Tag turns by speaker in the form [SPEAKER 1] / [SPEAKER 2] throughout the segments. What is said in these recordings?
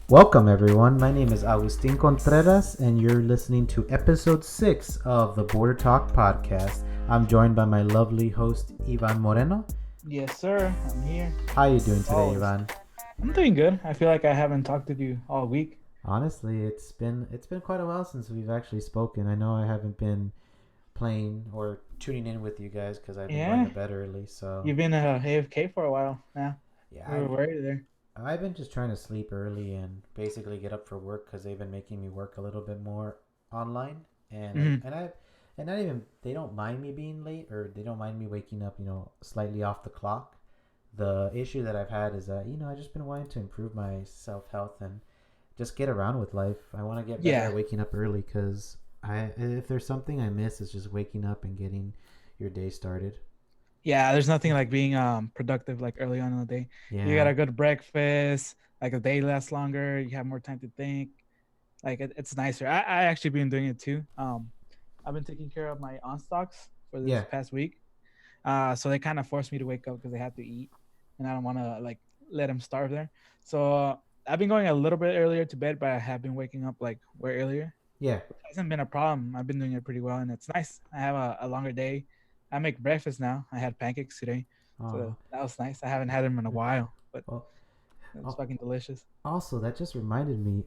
[SPEAKER 1] Welcome, everyone. My name is Agustin Contreras, and you're listening to episode 6 of the Border Talk podcast. I'm joined by my lovely host, Ivan Moreno.
[SPEAKER 2] Yes, sir. I'm here.
[SPEAKER 1] How are you doing today,
[SPEAKER 2] Always.
[SPEAKER 1] Ivan?
[SPEAKER 2] I'm doing good. I feel like I haven't talked to you all week.
[SPEAKER 1] Honestly, it's been quite a while since we've actually spoken. I know I haven't been playing or tuning in with you guys because I've been going
[SPEAKER 2] Yeah,
[SPEAKER 1] to bed early. So
[SPEAKER 2] you've been AFK for a while now.
[SPEAKER 1] yeah,
[SPEAKER 2] We were worried there.
[SPEAKER 1] I've been just trying to sleep early and basically get up for work because they've been making me work a little bit more online, and
[SPEAKER 2] Hmm.
[SPEAKER 1] and I and not even they don't mind me being late, or they don't mind me waking up, slightly off the clock. The issue that I've had is that I've just been wanting to improve my self health and just get around with life. I want to get better
[SPEAKER 2] Yeah,
[SPEAKER 1] at waking up early because if there's something I miss, it's just waking up and getting your day started.
[SPEAKER 2] yeah. There's nothing like being productive like early on in the day. You got
[SPEAKER 1] Yeah,
[SPEAKER 2] a good breakfast. Like the day lasts longer. You have more time to think. Like it's nicer. I actually been doing it too. I've been taking care of my on stocks for this
[SPEAKER 1] yeah.
[SPEAKER 2] past week. So they kind of forced me to wake up because they have to eat, and I don't want to like let them starve there. So I've been going a little bit earlier to bed, but I have been waking up like way earlier.
[SPEAKER 1] Yeah.
[SPEAKER 2] It hasn't been a problem. I've been doing it pretty well, and it's nice. I have a longer day. I make breakfast now. I had pancakes today, so
[SPEAKER 1] Oh,
[SPEAKER 2] that was nice. I haven't had them in a while, but
[SPEAKER 1] well,
[SPEAKER 2] it's
[SPEAKER 1] al-
[SPEAKER 2] fucking delicious.
[SPEAKER 1] also, that just reminded me.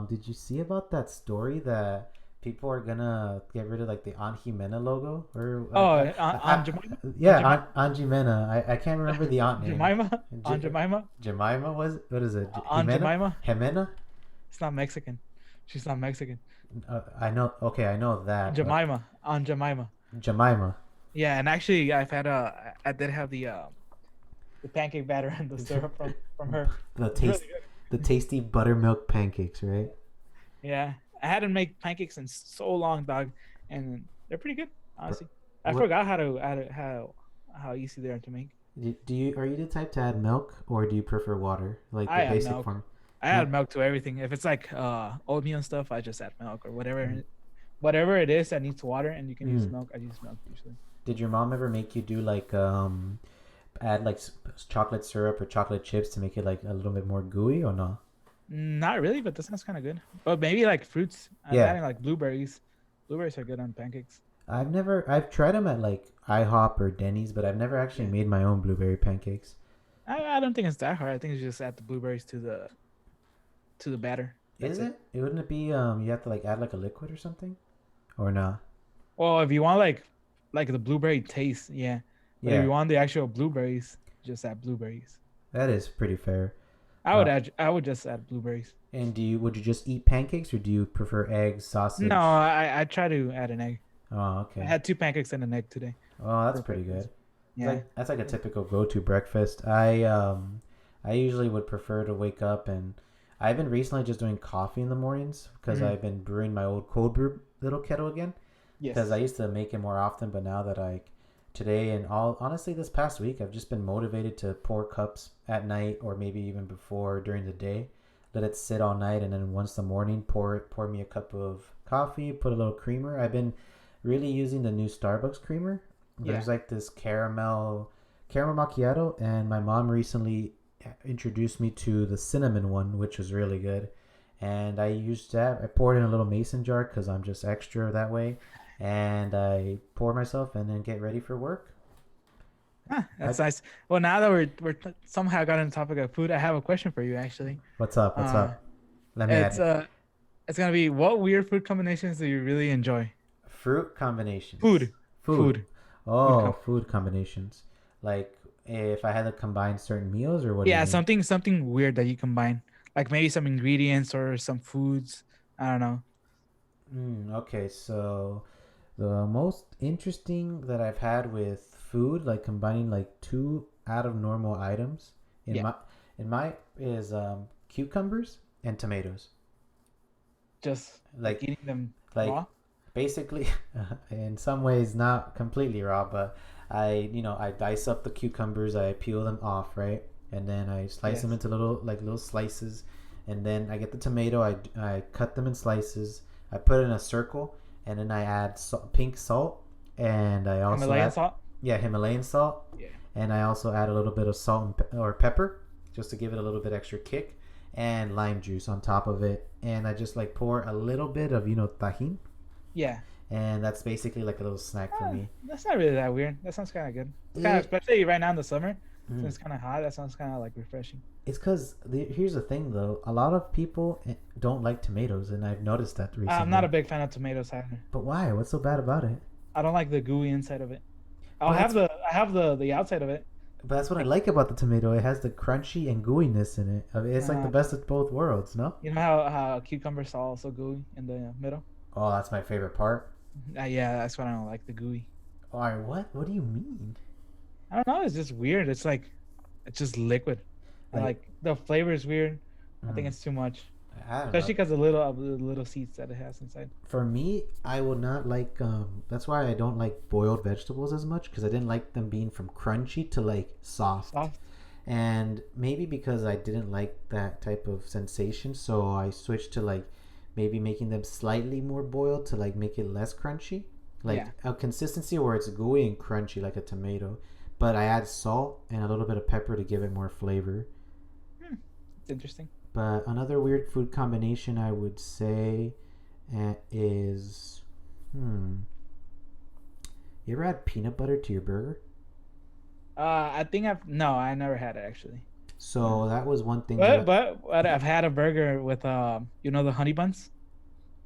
[SPEAKER 1] Did you see about that story that people are gonna get rid of like the Aunt Jimena logo or
[SPEAKER 2] Oh, on Jemima, on
[SPEAKER 1] yeah,
[SPEAKER 2] Jemima,
[SPEAKER 1] Aunt Jimena. I can't remember the aunt name.
[SPEAKER 2] Jemima, on
[SPEAKER 1] J-
[SPEAKER 2] Jemima,
[SPEAKER 1] Jemima was what is it?
[SPEAKER 2] on
[SPEAKER 1] Jimena?
[SPEAKER 2] Jemima.
[SPEAKER 1] Jimena?
[SPEAKER 2] It's not Mexican. She's not Mexican.
[SPEAKER 1] I know. Okay, I know that, but
[SPEAKER 2] Jemima, on Jemima.
[SPEAKER 1] Jemima,
[SPEAKER 2] Yeah, and actually, I did have the pancake batter and the syrup from her.
[SPEAKER 1] the
[SPEAKER 2] It's really
[SPEAKER 1] taste,
[SPEAKER 2] good.
[SPEAKER 1] the tasty buttermilk pancakes, right?
[SPEAKER 2] Yeah, I hadn't made pancakes in so long, dog, and they're pretty good, honestly. I
[SPEAKER 1] What
[SPEAKER 2] forgot how easy they are to make.
[SPEAKER 1] do you are you the type to add milk or do you prefer water, like the
[SPEAKER 2] I add
[SPEAKER 1] basic
[SPEAKER 2] milk.
[SPEAKER 1] form?
[SPEAKER 2] I
[SPEAKER 1] Yeah.
[SPEAKER 2] add milk to everything. If it's like oatmeal and stuff, I just add milk or whatever it is that needs water, and you can use
[SPEAKER 1] Mm.
[SPEAKER 2] milk. I use milk usually.
[SPEAKER 1] Did your mom ever make you do like add like chocolate syrup or chocolate chips to make it like a little bit more gooey or no?
[SPEAKER 2] Not really, but that sounds kind of good. But maybe like fruits. I'm
[SPEAKER 1] Yeah,
[SPEAKER 2] adding like blueberries. Blueberries are good on pancakes.
[SPEAKER 1] I've tried them at like IHOP or Denny's, but I've never actually
[SPEAKER 2] Yeah.
[SPEAKER 1] made my own blueberry pancakes.
[SPEAKER 2] I don't think it's that hard. I think it's just add the blueberries to the batter.
[SPEAKER 1] Is
[SPEAKER 2] That's it.
[SPEAKER 1] it? It wouldn't it be you have to like add like a liquid or something or not?
[SPEAKER 2] Well, if you want like the blueberry taste, yeah. But if
[SPEAKER 1] Yeah,
[SPEAKER 2] you want the actual blueberries, just add blueberries.
[SPEAKER 1] that is pretty fair.
[SPEAKER 2] I I would just add blueberries.
[SPEAKER 1] And would you just eat pancakes or do you prefer eggs,
[SPEAKER 2] No,
[SPEAKER 1] sausage?
[SPEAKER 2] I try to add an egg.
[SPEAKER 1] Oh,
[SPEAKER 2] I
[SPEAKER 1] okay.
[SPEAKER 2] had two pancakes and an egg today
[SPEAKER 1] Oh, that's
[SPEAKER 2] for
[SPEAKER 1] pretty
[SPEAKER 2] breakfast.
[SPEAKER 1] good.
[SPEAKER 2] Yeah.
[SPEAKER 1] That's like a typical go-to breakfast. I usually would prefer to wake up, and I've been recently just doing coffee in the mornings because
[SPEAKER 2] Hmm.
[SPEAKER 1] I've been brewing my old cold brew little kettle again because I
[SPEAKER 2] Yes.
[SPEAKER 1] used to make it more often, but now that today and all honestly this past week I've just been motivated to pour cups at night or maybe even before during the day, let it sit all night, and then once the morning pour me a cup of coffee, put a little creamer. I've been really using the new Starbucks creamer.
[SPEAKER 2] Yeah.
[SPEAKER 1] There's like this caramel macchiato, and my mom recently introduced me to the cinnamon one, which was really good. And I used that. I poured in a little mason jar because I'm just extra that way, and I pour myself and then get ready for work.
[SPEAKER 2] Huh,
[SPEAKER 1] I,
[SPEAKER 2] that's nice. Well, now that somehow got on the topic of food, I have a question for you actually.
[SPEAKER 1] what's up? What's
[SPEAKER 2] Uh,
[SPEAKER 1] up? Let me add
[SPEAKER 2] it's
[SPEAKER 1] it.
[SPEAKER 2] it's gonna be what weird food combinations do you really enjoy?
[SPEAKER 1] Fruit combinations.
[SPEAKER 2] Food,
[SPEAKER 1] Food.
[SPEAKER 2] food
[SPEAKER 1] Oh, food combinations. Like if I had to combine certain meals, or what do you
[SPEAKER 2] Yeah,
[SPEAKER 1] mean?
[SPEAKER 2] something weird that you combine, like maybe some ingredients or some foods. I don't know.
[SPEAKER 1] Okay, so the most interesting that I've had with food, like combining like two out of normal items in
[SPEAKER 2] Yeah,
[SPEAKER 1] my is cucumbers and tomatoes.
[SPEAKER 2] just like
[SPEAKER 1] Like
[SPEAKER 2] eating them
[SPEAKER 1] like
[SPEAKER 2] raw.
[SPEAKER 1] basically in some ways not completely raw, but I dice up the cucumbers, I peel them off, right? And then I slice them
[SPEAKER 2] Yes.
[SPEAKER 1] into little slices, and then I get the tomato, I cut them in slices, I put it in a circle, and then I add pink salt, and I also
[SPEAKER 2] Himalayan
[SPEAKER 1] add,
[SPEAKER 2] salt.
[SPEAKER 1] yeah, Himalayan salt,
[SPEAKER 2] Yeah.
[SPEAKER 1] and I also add a little bit of salt or pepper just to give it a little bit extra kick. and lime juice on top of it, and I just like pour a little bit of tajin,
[SPEAKER 2] Yeah.
[SPEAKER 1] and that's basically like a little snack for me.
[SPEAKER 2] That's not really that weird. That sounds kind of good. It's kind of,
[SPEAKER 1] It,
[SPEAKER 2] especially right now in the summer,
[SPEAKER 1] mm,
[SPEAKER 2] since it's kind of hot. That sounds kind of like refreshing.
[SPEAKER 1] it's because here's the thing though, a lot of people don't like tomatoes, and I've noticed that
[SPEAKER 2] I'm not
[SPEAKER 1] recently.
[SPEAKER 2] a big fan of tomatoes either.
[SPEAKER 1] But why? What's so bad about it?
[SPEAKER 2] I don't like the gooey inside of it.
[SPEAKER 1] But that's
[SPEAKER 2] I have the outside of it.
[SPEAKER 1] but that's what I
[SPEAKER 2] Like,
[SPEAKER 1] like about the tomato. It has the crunchy and gooiness in it. I mean, it's like the
[SPEAKER 2] uh,
[SPEAKER 1] best of both worlds, no?
[SPEAKER 2] you know how cucumbers are also gooey in the middle.
[SPEAKER 1] Oh, that's my favorite part.
[SPEAKER 2] Yeah, that's what I don't like, the gooey.
[SPEAKER 1] All right, what? What do you mean?
[SPEAKER 2] I don't know. It's just weird. It's like it's just liquid. And
[SPEAKER 1] Like,
[SPEAKER 2] like the flavor is weird. I think
[SPEAKER 1] mm,
[SPEAKER 2] it's too much,
[SPEAKER 1] I don't know.
[SPEAKER 2] especially because of the little seeds that it has inside.
[SPEAKER 1] For me, I would not like. That's why I don't like boiled vegetables as much because I didn't like them being from crunchy to like soft,
[SPEAKER 2] Soft.
[SPEAKER 1] and maybe because I didn't like that type of sensation, so I switched to like maybe making them slightly more boiled to like make it less crunchy, like
[SPEAKER 2] Yeah.
[SPEAKER 1] a consistency where it's gooey and crunchy like a tomato, but I add salt and a little bit of pepper to give it more flavor.
[SPEAKER 2] Hmm. It's interesting.
[SPEAKER 1] But another weird food combination I would say is, hmm, you ever had peanut butter to your burger?
[SPEAKER 2] I think I never had it actually.
[SPEAKER 1] So that was one thing
[SPEAKER 2] But
[SPEAKER 1] that
[SPEAKER 2] but I've had a burger with the honey buns.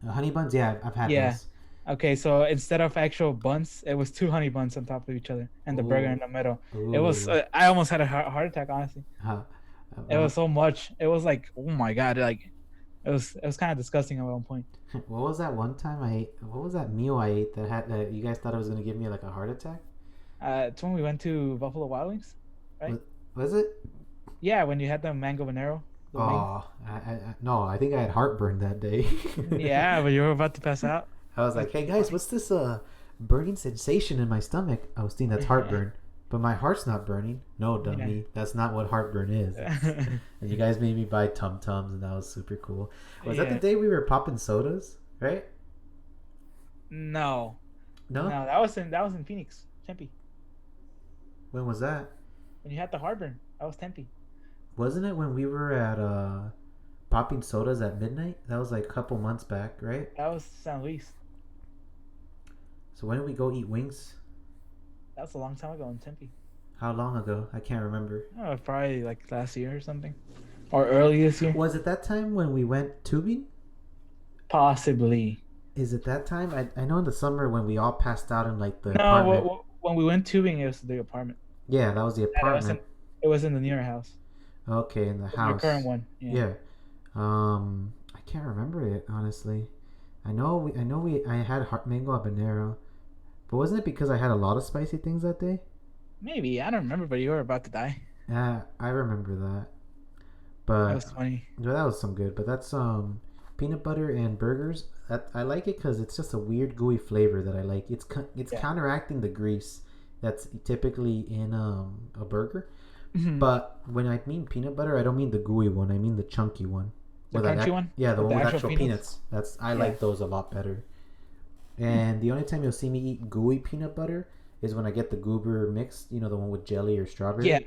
[SPEAKER 1] honey buns. Yeah, I've had
[SPEAKER 2] Yeah.
[SPEAKER 1] those.
[SPEAKER 2] Okay, so instead of actual buns, it was two honey buns on top of each other and the burger in
[SPEAKER 1] Ooh,
[SPEAKER 2] the middle. It was
[SPEAKER 1] ooh.
[SPEAKER 2] I almost had a heart attack, honestly.
[SPEAKER 1] Huh.
[SPEAKER 2] It
[SPEAKER 1] Uh,
[SPEAKER 2] was so much. It was like, oh my god, like it was kind of disgusting at one point.
[SPEAKER 1] what was that one time I ate? What was that meal I ate that had that you guys thought it was gonna give me like a heart attack?
[SPEAKER 2] It's when we went to Buffalo Wild Wings, right?
[SPEAKER 1] Was, was it?
[SPEAKER 2] Yeah, when you had the mango habanero, the wing.
[SPEAKER 1] Oh, no, I think I had heartburn that day.
[SPEAKER 2] Yeah, but you were about to pass out.
[SPEAKER 1] I was like,
[SPEAKER 2] That's
[SPEAKER 1] "Hey
[SPEAKER 2] so
[SPEAKER 1] guys,
[SPEAKER 2] funny.
[SPEAKER 1] what's this burning sensation in my stomach?" I was thinking that's heartburn, but my heart's not burning. No,
[SPEAKER 2] Yeah.
[SPEAKER 1] dummy, that's not what heartburn is. And you guys made me buy Tum Tums, and that was super cool. Was that the
[SPEAKER 2] Yeah.
[SPEAKER 1] day we were popping sodas? Right?
[SPEAKER 2] No, no,
[SPEAKER 1] No.
[SPEAKER 2] that was in Phoenix, Tempe.
[SPEAKER 1] When was that?
[SPEAKER 2] When you had the heartburn, that was Tempe.
[SPEAKER 1] Wasn't it when we were at popping sodas at midnight? That was like a couple months back, right?
[SPEAKER 2] That was San Luis.
[SPEAKER 1] So when did we go eat wings?
[SPEAKER 2] That was a long time ago in Tempe.
[SPEAKER 1] How long ago? I can't remember.
[SPEAKER 2] Oh, probably like last year or something, or early this year.
[SPEAKER 1] Was it that time when we went tubing?
[SPEAKER 2] Possibly.
[SPEAKER 1] Is it that time? I know in the summer when we all passed out in like the
[SPEAKER 2] No,
[SPEAKER 1] apartment.
[SPEAKER 2] when we went tubing, it was the apartment.
[SPEAKER 1] Yeah, that was the
[SPEAKER 2] And
[SPEAKER 1] apartment.
[SPEAKER 2] it was in the newer house,
[SPEAKER 1] Okay, in the
[SPEAKER 2] your
[SPEAKER 1] house.
[SPEAKER 2] current one. Yeah.
[SPEAKER 1] Yeah. I can't remember it honestly. I had mango habanero, but wasn't it because I had a lot of spicy things that day?
[SPEAKER 2] Maybe I don't remember, but you were about to die.
[SPEAKER 1] Yeah, I remember that.
[SPEAKER 2] That
[SPEAKER 1] But
[SPEAKER 2] was funny.
[SPEAKER 1] yeah, that was some good. But that's peanut butter and burgers. That I like it because it's just a weird gooey flavor that I like. It's
[SPEAKER 2] Yeah.
[SPEAKER 1] counteracting the grease that's typically in a burger.
[SPEAKER 2] Mhm.
[SPEAKER 1] But when I mean peanut butter, I don't mean the gooey one. I mean the chunky one.
[SPEAKER 2] The
[SPEAKER 1] With like
[SPEAKER 2] crunchy one
[SPEAKER 1] yeah, the
[SPEAKER 2] with
[SPEAKER 1] one
[SPEAKER 2] the
[SPEAKER 1] with
[SPEAKER 2] actual
[SPEAKER 1] actual peanuts. That's I
[SPEAKER 2] Yeah.
[SPEAKER 1] like those a lot better. And the only time you'll see me eat gooey peanut butter is when I get the goober mix. You know, the one with jelly or strawberry.
[SPEAKER 2] Yeah.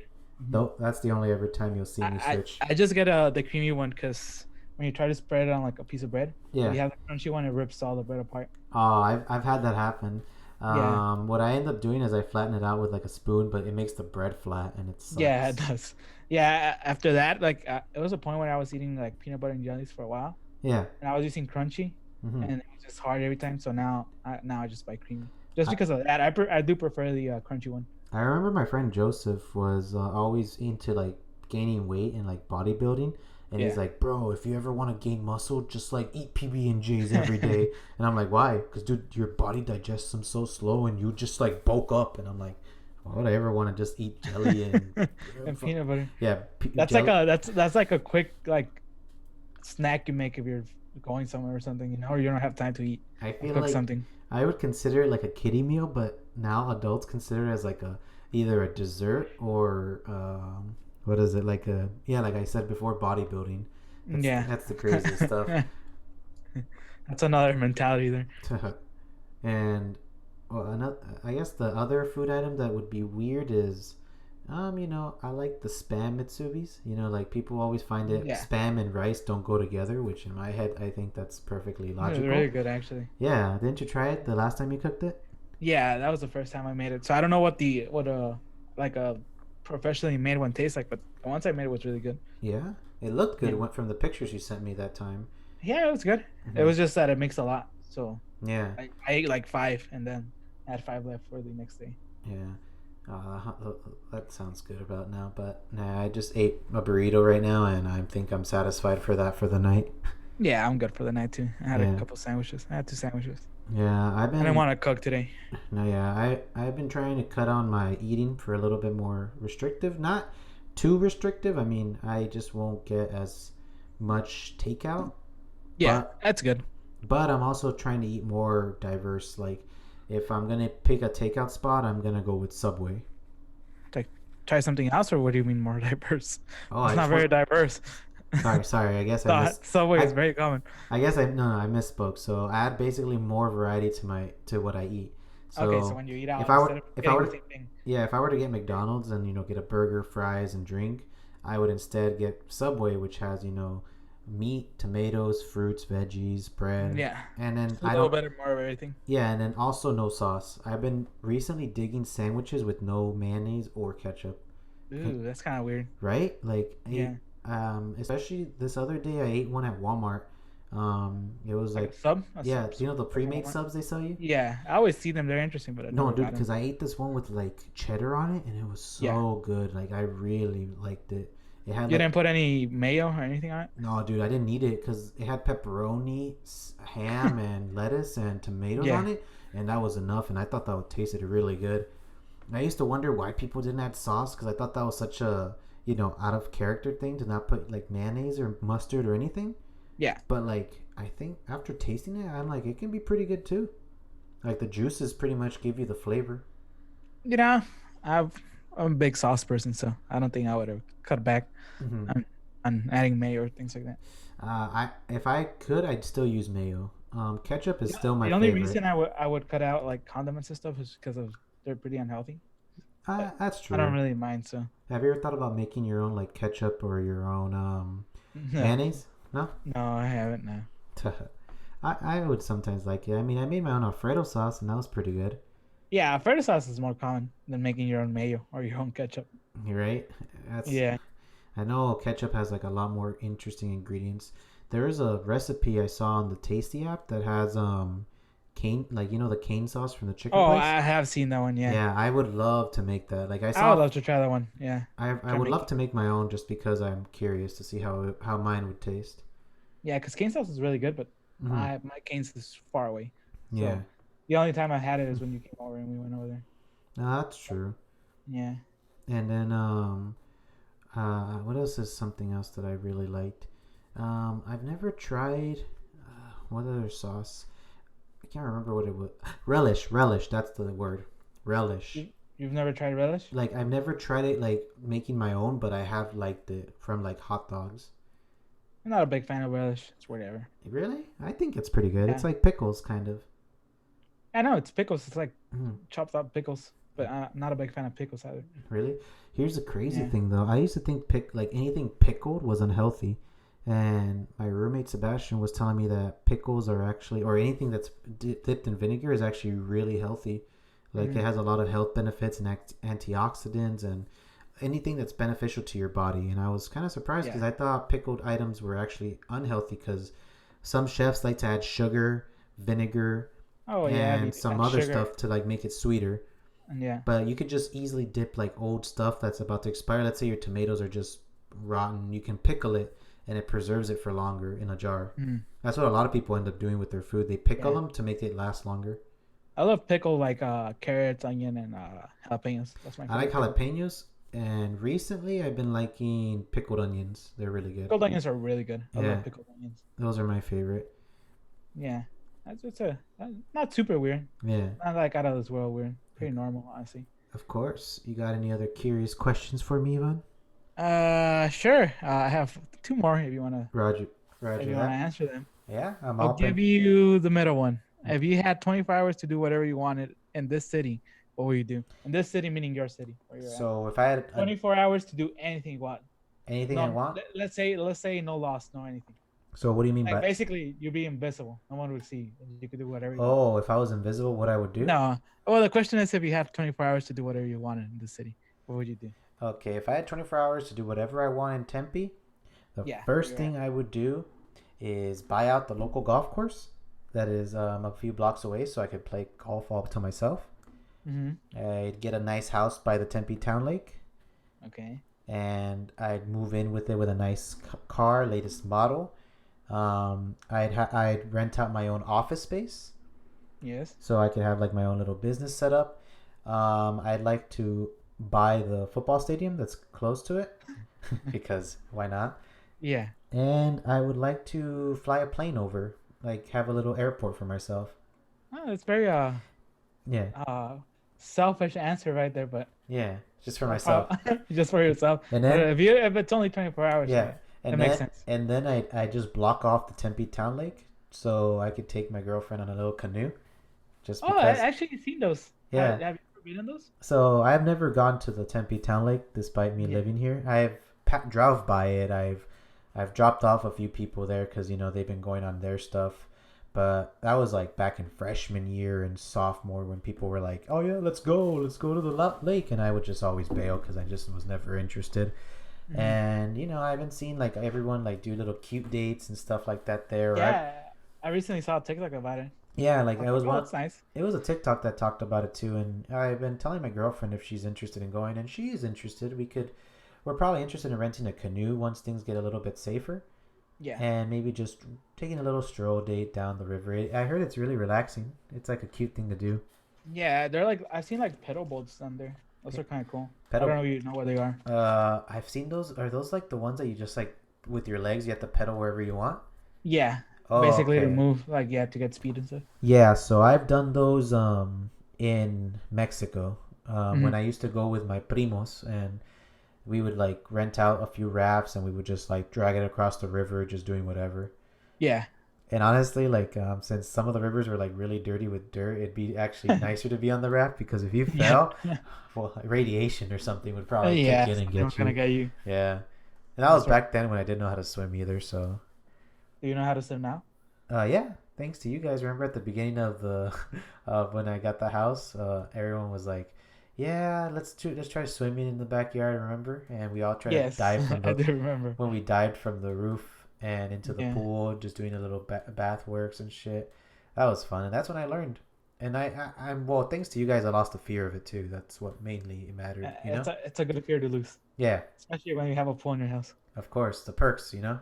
[SPEAKER 1] Though that's the only ever time you'll see me
[SPEAKER 2] I,
[SPEAKER 1] switch.
[SPEAKER 2] I just get the creamy one because when you try to spread it on like a piece of bread,
[SPEAKER 1] Yeah.
[SPEAKER 2] you have the crunchy one, it rips all the bread apart.
[SPEAKER 1] Oh, I've had that happen.
[SPEAKER 2] Yeah.
[SPEAKER 1] What I end up doing is I flatten it out with like a spoon, but it makes the bread flat and it sucks.
[SPEAKER 2] Yeah, it does. Yeah, after that, like it was a point where I was eating like peanut butter and jellies for a while,
[SPEAKER 1] Yeah.
[SPEAKER 2] and I was using crunchy,
[SPEAKER 1] Hmm.
[SPEAKER 2] and it was just hard every time. So now I just buy creamy, just
[SPEAKER 1] I-
[SPEAKER 2] because of that. I do prefer the crunchy one.
[SPEAKER 1] I remember my friend Joseph was always into like gaining weight and like bodybuilding, and he's
[SPEAKER 2] Yeah.
[SPEAKER 1] like, "Bro, if you ever want to gain muscle, just like eat PB&Js every day." And I'm like, "Why?" Because dude, your body digests them so slow, and you just like bulk up. And I'm like, "Why would I ever want to just eat jelly and
[SPEAKER 2] And peanut butter.
[SPEAKER 1] yeah?"
[SPEAKER 2] That's like that's like a quick like snack you make if you're going somewhere or something, or you don't have time to eat.
[SPEAKER 1] I feel
[SPEAKER 2] Cook
[SPEAKER 1] like
[SPEAKER 2] something.
[SPEAKER 1] I would consider it like a kiddie meal, but now adults consider it as like either a dessert or what is it like like I said before, bodybuilding.
[SPEAKER 2] Yeah.
[SPEAKER 1] That's the craziest stuff.
[SPEAKER 2] That's another mentality there.
[SPEAKER 1] And well, another, I guess the other food item that would be weird is I like the spam mitsubis. Like people always find it
[SPEAKER 2] Yeah,
[SPEAKER 1] spam and rice don't go together, which in my head I think that's perfectly
[SPEAKER 2] it was really
[SPEAKER 1] logical.
[SPEAKER 2] good actually.
[SPEAKER 1] Yeah, didn't you try it the last time you cooked it?
[SPEAKER 2] Yeah, that was the first time I made it. So I don't know what like a professionally made one tastes like, but the ones I made was really good.
[SPEAKER 1] Yeah, it looked good.
[SPEAKER 2] Yeah,
[SPEAKER 1] It went from the pictures you sent me that time.
[SPEAKER 2] yeah, it was good. It
[SPEAKER 1] Hmm.
[SPEAKER 2] was just that it makes a lot. So
[SPEAKER 1] Yeah,
[SPEAKER 2] I ate like five and then I had five left for the next day.
[SPEAKER 1] yeah. That sounds good about now, but nah, I just ate a burrito right now, and I think I'm satisfied for that for the night.
[SPEAKER 2] Yeah, I'm good for the night too. I had a
[SPEAKER 1] Yeah,
[SPEAKER 2] couple sandwiches. I had two sandwiches.
[SPEAKER 1] yeah. I've
[SPEAKER 2] I didn't
[SPEAKER 1] been
[SPEAKER 2] want to cook today.
[SPEAKER 1] No, yeah, I've been trying to cut on my eating for a little bit more restrictive, not too restrictive. I mean, I just won't get as much takeout,
[SPEAKER 2] Yeah,
[SPEAKER 1] but
[SPEAKER 2] that's good.
[SPEAKER 1] I'm also trying to eat more diverse. Like, if I'm gonna pick a takeout spot, I'm gonna go with Subway.
[SPEAKER 2] Like, try something else, or what do you mean more diverse?
[SPEAKER 1] Oh,
[SPEAKER 2] It's
[SPEAKER 1] I
[SPEAKER 2] not
[SPEAKER 1] just
[SPEAKER 2] very
[SPEAKER 1] want.
[SPEAKER 2] diverse.
[SPEAKER 1] Sorry. I guess I
[SPEAKER 2] The
[SPEAKER 1] missed.
[SPEAKER 2] Subway is
[SPEAKER 1] I
[SPEAKER 2] very common.
[SPEAKER 1] I guess I no, no, I misspoke. So I add basically more variety to what I eat.
[SPEAKER 2] Okay, so
[SPEAKER 1] So
[SPEAKER 2] when you eat
[SPEAKER 1] if
[SPEAKER 2] out,
[SPEAKER 1] I were
[SPEAKER 2] instead of
[SPEAKER 1] if I
[SPEAKER 2] getting the
[SPEAKER 1] were
[SPEAKER 2] same thing.
[SPEAKER 1] yeah, if I were to get McDonald's and get a burger, fries, and drink, I would instead get Subway, which has meat, tomatoes, fruits, veggies, bread,
[SPEAKER 2] Yeah,
[SPEAKER 1] and then
[SPEAKER 2] just a
[SPEAKER 1] I
[SPEAKER 2] little
[SPEAKER 1] don't
[SPEAKER 2] bit more of everything.
[SPEAKER 1] yeah, and then also no sauce. I've been recently digging sandwiches with no mayonnaise or ketchup.
[SPEAKER 2] Ooh, that's kind of weird.
[SPEAKER 1] Right? Like
[SPEAKER 2] Yeah,
[SPEAKER 1] especially this other day, I ate one at Walmart. It was
[SPEAKER 2] like a
[SPEAKER 1] like,
[SPEAKER 2] sub, a
[SPEAKER 1] yeah,
[SPEAKER 2] sub,
[SPEAKER 1] the
[SPEAKER 2] like a
[SPEAKER 1] pre-made
[SPEAKER 2] Walmart.
[SPEAKER 1] subs they sell you.
[SPEAKER 2] Yeah, I always see them. They're interesting, but I
[SPEAKER 1] No,
[SPEAKER 2] never
[SPEAKER 1] dude,
[SPEAKER 2] got
[SPEAKER 1] because
[SPEAKER 2] them.
[SPEAKER 1] I ate this one with like cheddar on it, and it was
[SPEAKER 2] Yeah,
[SPEAKER 1] so good. Like I really liked it. It had
[SPEAKER 2] you
[SPEAKER 1] like
[SPEAKER 2] didn't put any mayo or anything on
[SPEAKER 1] no, dude, I didn't need it because it had pepperoni,
[SPEAKER 2] it.
[SPEAKER 1] ham, and lettuce and tomatoes
[SPEAKER 2] Yeah,
[SPEAKER 1] on it, and that was enough. And I thought that would tasted really good. And I used to wonder why people didn't add sauce because I thought that was such a out of character thing to not put like mayonnaise or mustard or anything.
[SPEAKER 2] yeah.
[SPEAKER 1] But like I think after tasting it, I'm like it can be pretty good too. Like the juices pretty much give you the flavor.
[SPEAKER 2] You know, I've I'm a big sauce person, so I don't think I would have cut back
[SPEAKER 1] Hmm.
[SPEAKER 2] on on adding mayo or things like that.
[SPEAKER 1] I if I could, I'd still use mayo. Ketchup is
[SPEAKER 2] Yeah,
[SPEAKER 1] still my
[SPEAKER 2] the only
[SPEAKER 1] favorite.
[SPEAKER 2] reason I would cut out like condiments and stuff is because of they're pretty unhealthy. But
[SPEAKER 1] That's
[SPEAKER 2] I don't
[SPEAKER 1] true.
[SPEAKER 2] really mind. So
[SPEAKER 1] Have you ever thought about making your own like ketchup or your own
[SPEAKER 2] no,
[SPEAKER 1] mayonnaise? No.
[SPEAKER 2] no, I haven't. No.
[SPEAKER 1] I would sometimes like it. I mean, I made my own Alfredo sauce and that was pretty good.
[SPEAKER 2] Yeah, Alfredo sauce is more common than making your own mayo or your own ketchup.
[SPEAKER 1] You're right. That's
[SPEAKER 2] Yeah.
[SPEAKER 1] I know ketchup has like a lot more interesting ingredients. There is a recipe I saw on the Tasty app that has cane like the cane sauce from the chicken
[SPEAKER 2] Oh,
[SPEAKER 1] place.
[SPEAKER 2] I have seen that one. Yeah,
[SPEAKER 1] Yeah, I would love to make that. Like I
[SPEAKER 2] I would
[SPEAKER 1] saw
[SPEAKER 2] love to try that one. Yeah,
[SPEAKER 1] I
[SPEAKER 2] try
[SPEAKER 1] would
[SPEAKER 2] make
[SPEAKER 1] love
[SPEAKER 2] it.
[SPEAKER 1] to make my own just because I'm curious to see how mine would taste.
[SPEAKER 2] Yeah, because cane sauce is really good, but
[SPEAKER 1] Hmm.
[SPEAKER 2] my cane's is far away.
[SPEAKER 1] Yeah.
[SPEAKER 2] So the only time I had it is when you came over and we went over there.
[SPEAKER 1] No, that's true.
[SPEAKER 2] Yeah.
[SPEAKER 1] And then what else is something else that I really liked? I've never tried what other sauce? I can't remember what it was. Relish. That's the word. Relish.
[SPEAKER 2] You've never tried relish?
[SPEAKER 1] Like I've never tried it like making my own, but I have liked it from like hot dogs.
[SPEAKER 2] I'm not a big fan of relish. It's whatever.
[SPEAKER 1] Really? I think it's pretty good. It's
[SPEAKER 2] Yeah.
[SPEAKER 1] like pickles, kind of.
[SPEAKER 2] I know it's pickles. It's like
[SPEAKER 1] Mm,
[SPEAKER 2] chopped up pickles, but I'm not a big fan of pickles either.
[SPEAKER 1] really? Here's the crazy
[SPEAKER 2] Yeah.
[SPEAKER 1] thing, though. I used to think like anything pickled was unhealthy, and my roommate Sebastian was telling me that pickles are actually, or anything that's dipped in vinegar is actually really healthy. Like it
[SPEAKER 2] Mm.
[SPEAKER 1] has a lot of health benefits and antioxidants and anything that's beneficial to your body. And I was kind of surprised because
[SPEAKER 2] Yeah.
[SPEAKER 1] I thought pickled items were actually unhealthy because some chefs like to add sugar, vinegar,
[SPEAKER 2] Oh yeah,
[SPEAKER 1] and some
[SPEAKER 2] add
[SPEAKER 1] other
[SPEAKER 2] sugar.
[SPEAKER 1] stuff to like make it sweeter.
[SPEAKER 2] And yeah.
[SPEAKER 1] But you could just easily dip like old stuff that's about to expire. Let's say your tomatoes are just rotten. You can pickle it and it preserves it for longer in a jar.
[SPEAKER 2] Mm.
[SPEAKER 1] That's what a lot of people end up doing with their food. They pickle
[SPEAKER 2] Yeah.
[SPEAKER 1] them to make it last longer.
[SPEAKER 2] I love pickle like carrots, onion, and jalapenos. That's my
[SPEAKER 1] I like
[SPEAKER 2] favorite pickle.
[SPEAKER 1] jalapenos, and recently I've been liking pickled onions. They're really good.
[SPEAKER 2] Pickled onions are really good. I
[SPEAKER 1] Yeah,
[SPEAKER 2] love pickled onions.
[SPEAKER 1] those are my favorite.
[SPEAKER 2] Yeah. That's it's a not super weird.
[SPEAKER 1] Yeah,
[SPEAKER 2] Not like out of this world weird. Pretty normal, honestly.
[SPEAKER 1] of course. You got any other curious questions for me, Ivan?
[SPEAKER 2] Sure. I have two more
[SPEAKER 1] Roger,
[SPEAKER 2] if
[SPEAKER 1] Roger
[SPEAKER 2] you wanna
[SPEAKER 1] that.
[SPEAKER 2] answer them.
[SPEAKER 1] Yeah, I'm
[SPEAKER 2] I'll give
[SPEAKER 1] open.
[SPEAKER 2] you the middle one. If you had 24 hours to do whatever you wanted in this city, what will you do? In this city, meaning your city where you're at.
[SPEAKER 1] So if I had
[SPEAKER 2] 24 hours to do anything you want.
[SPEAKER 1] anything I
[SPEAKER 2] No,
[SPEAKER 1] want,
[SPEAKER 2] let's say no loss, no anything.
[SPEAKER 1] so what do you mean
[SPEAKER 2] Like
[SPEAKER 1] by?
[SPEAKER 2] basically, you'd be invisible. No one would see you. You could do whatever you want.
[SPEAKER 1] Oh, if I was invisible, what I would do?
[SPEAKER 2] No. Well, the question is, if you have 24 hours to do whatever you want in the city, what would you do?
[SPEAKER 1] Okay, if I had 24 hours to do whatever I want in Tempe, the
[SPEAKER 2] Yeah, where
[SPEAKER 1] first
[SPEAKER 2] you're at.
[SPEAKER 1] thing I would do is buy out the local golf course that is a few blocks away so I could play golf all to myself.
[SPEAKER 2] Mm-hmm.
[SPEAKER 1] I'd get a nice house by the Tempe Town Lake
[SPEAKER 2] Okay.
[SPEAKER 1] and I'd move in with it with a nice car, latest model. I'd rent out my own office space
[SPEAKER 2] Yes.
[SPEAKER 1] so I could have like my own little business set up. I'd like to buy the football stadium that's close to it because why not?
[SPEAKER 2] Yeah.
[SPEAKER 1] And I would like to fly a plane over, like have a little airport for myself.
[SPEAKER 2] Oh, it's very
[SPEAKER 1] Yeah,
[SPEAKER 2] uh selfish answer right there, but
[SPEAKER 1] yeah, just for myself.
[SPEAKER 2] just for yourself.
[SPEAKER 1] And
[SPEAKER 2] But
[SPEAKER 1] then
[SPEAKER 2] if it's only 24 hours,
[SPEAKER 1] yeah,
[SPEAKER 2] that makes sense.
[SPEAKER 1] and then I just block off the Tempe Town Lake so I could take my girlfriend on a little canoe, just
[SPEAKER 2] Oh, I
[SPEAKER 1] because.
[SPEAKER 2] actually seen those.
[SPEAKER 1] Yeah.
[SPEAKER 2] Have you ever been in those?
[SPEAKER 1] So I've never gone to the Tempe Town Lake despite me
[SPEAKER 2] Yeah.
[SPEAKER 1] living here. I've drove by it. I've dropped off a few people there because they've been going on their stuff. But that was like back in freshman year and sophomore when people were like, "Oh yeah, let's go to the lake," and I would just always bail because I just was never interested.
[SPEAKER 2] Mhm.
[SPEAKER 1] And I've been seeing like everyone like do little cute dates and stuff like that there.
[SPEAKER 2] Yeah, I recently saw a TikTok about it.
[SPEAKER 1] Yeah, like
[SPEAKER 2] I
[SPEAKER 1] it
[SPEAKER 2] was
[SPEAKER 1] was
[SPEAKER 2] like, oh,
[SPEAKER 1] one.
[SPEAKER 2] that's nice.
[SPEAKER 1] It was a TikTok that talked about it too, and I've been telling my girlfriend if she's interested in going, and she is interested. We're probably interested in renting a canoe once things get a little bit safer,
[SPEAKER 2] Yeah.
[SPEAKER 1] and maybe just taking a little stroll date down the river. I heard it's really relaxing. It's like a cute thing to do.
[SPEAKER 2] Yeah, they're like I've seen like pedal boats on there. Those are kind of cool. I don't
[SPEAKER 1] Pedal.
[SPEAKER 2] know if you know what they are.
[SPEAKER 1] I've seen those. Are those like the ones that you just like with your legs? You have to pedal wherever you want.
[SPEAKER 2] Yeah,
[SPEAKER 1] Oh,
[SPEAKER 2] basically to
[SPEAKER 1] okay.
[SPEAKER 2] move like to get speed and stuff.
[SPEAKER 1] Yeah, so I've done those in Mexico when
[SPEAKER 2] Mhm.
[SPEAKER 1] I used to go with my primos, and we would like rent out a few rafts and we would just like drag it across the river, just doing whatever.
[SPEAKER 2] Yeah.
[SPEAKER 1] And honestly, like since some of the rivers were like really dirty with dirt, it'd be actually nicer to be on the raft because if you
[SPEAKER 2] Yeah.
[SPEAKER 1] fell, well, radiation or something would probably kick
[SPEAKER 2] Yeah.
[SPEAKER 1] in and
[SPEAKER 2] Someone's
[SPEAKER 1] get
[SPEAKER 2] gonna
[SPEAKER 1] you.
[SPEAKER 2] get you.
[SPEAKER 1] Yeah, and that was
[SPEAKER 2] That's right.
[SPEAKER 1] back then when I didn't know how to swim either. So,
[SPEAKER 2] Do you know how to swim now?
[SPEAKER 1] yeah, thanks to you guys. Remember at the beginning of the of when I got the house, everyone was like, "Yeah, let's try swimming in the backyard." Remember? And we all tried to
[SPEAKER 2] Yes,
[SPEAKER 1] dive from
[SPEAKER 2] I
[SPEAKER 1] the
[SPEAKER 2] do remember.
[SPEAKER 1] when we dived from the roof and into the
[SPEAKER 2] Yeah.
[SPEAKER 1] pool, just doing a little bath works and shit. That was fun, and that's when I learned. And I'm well, thanks to you guys, I lost the fear of it too. That's what mainly mattered, you know.
[SPEAKER 2] It's a good fear to lose,
[SPEAKER 1] Yeah,
[SPEAKER 2] especially when you have a pool in your house.
[SPEAKER 1] of course, the perks, you know.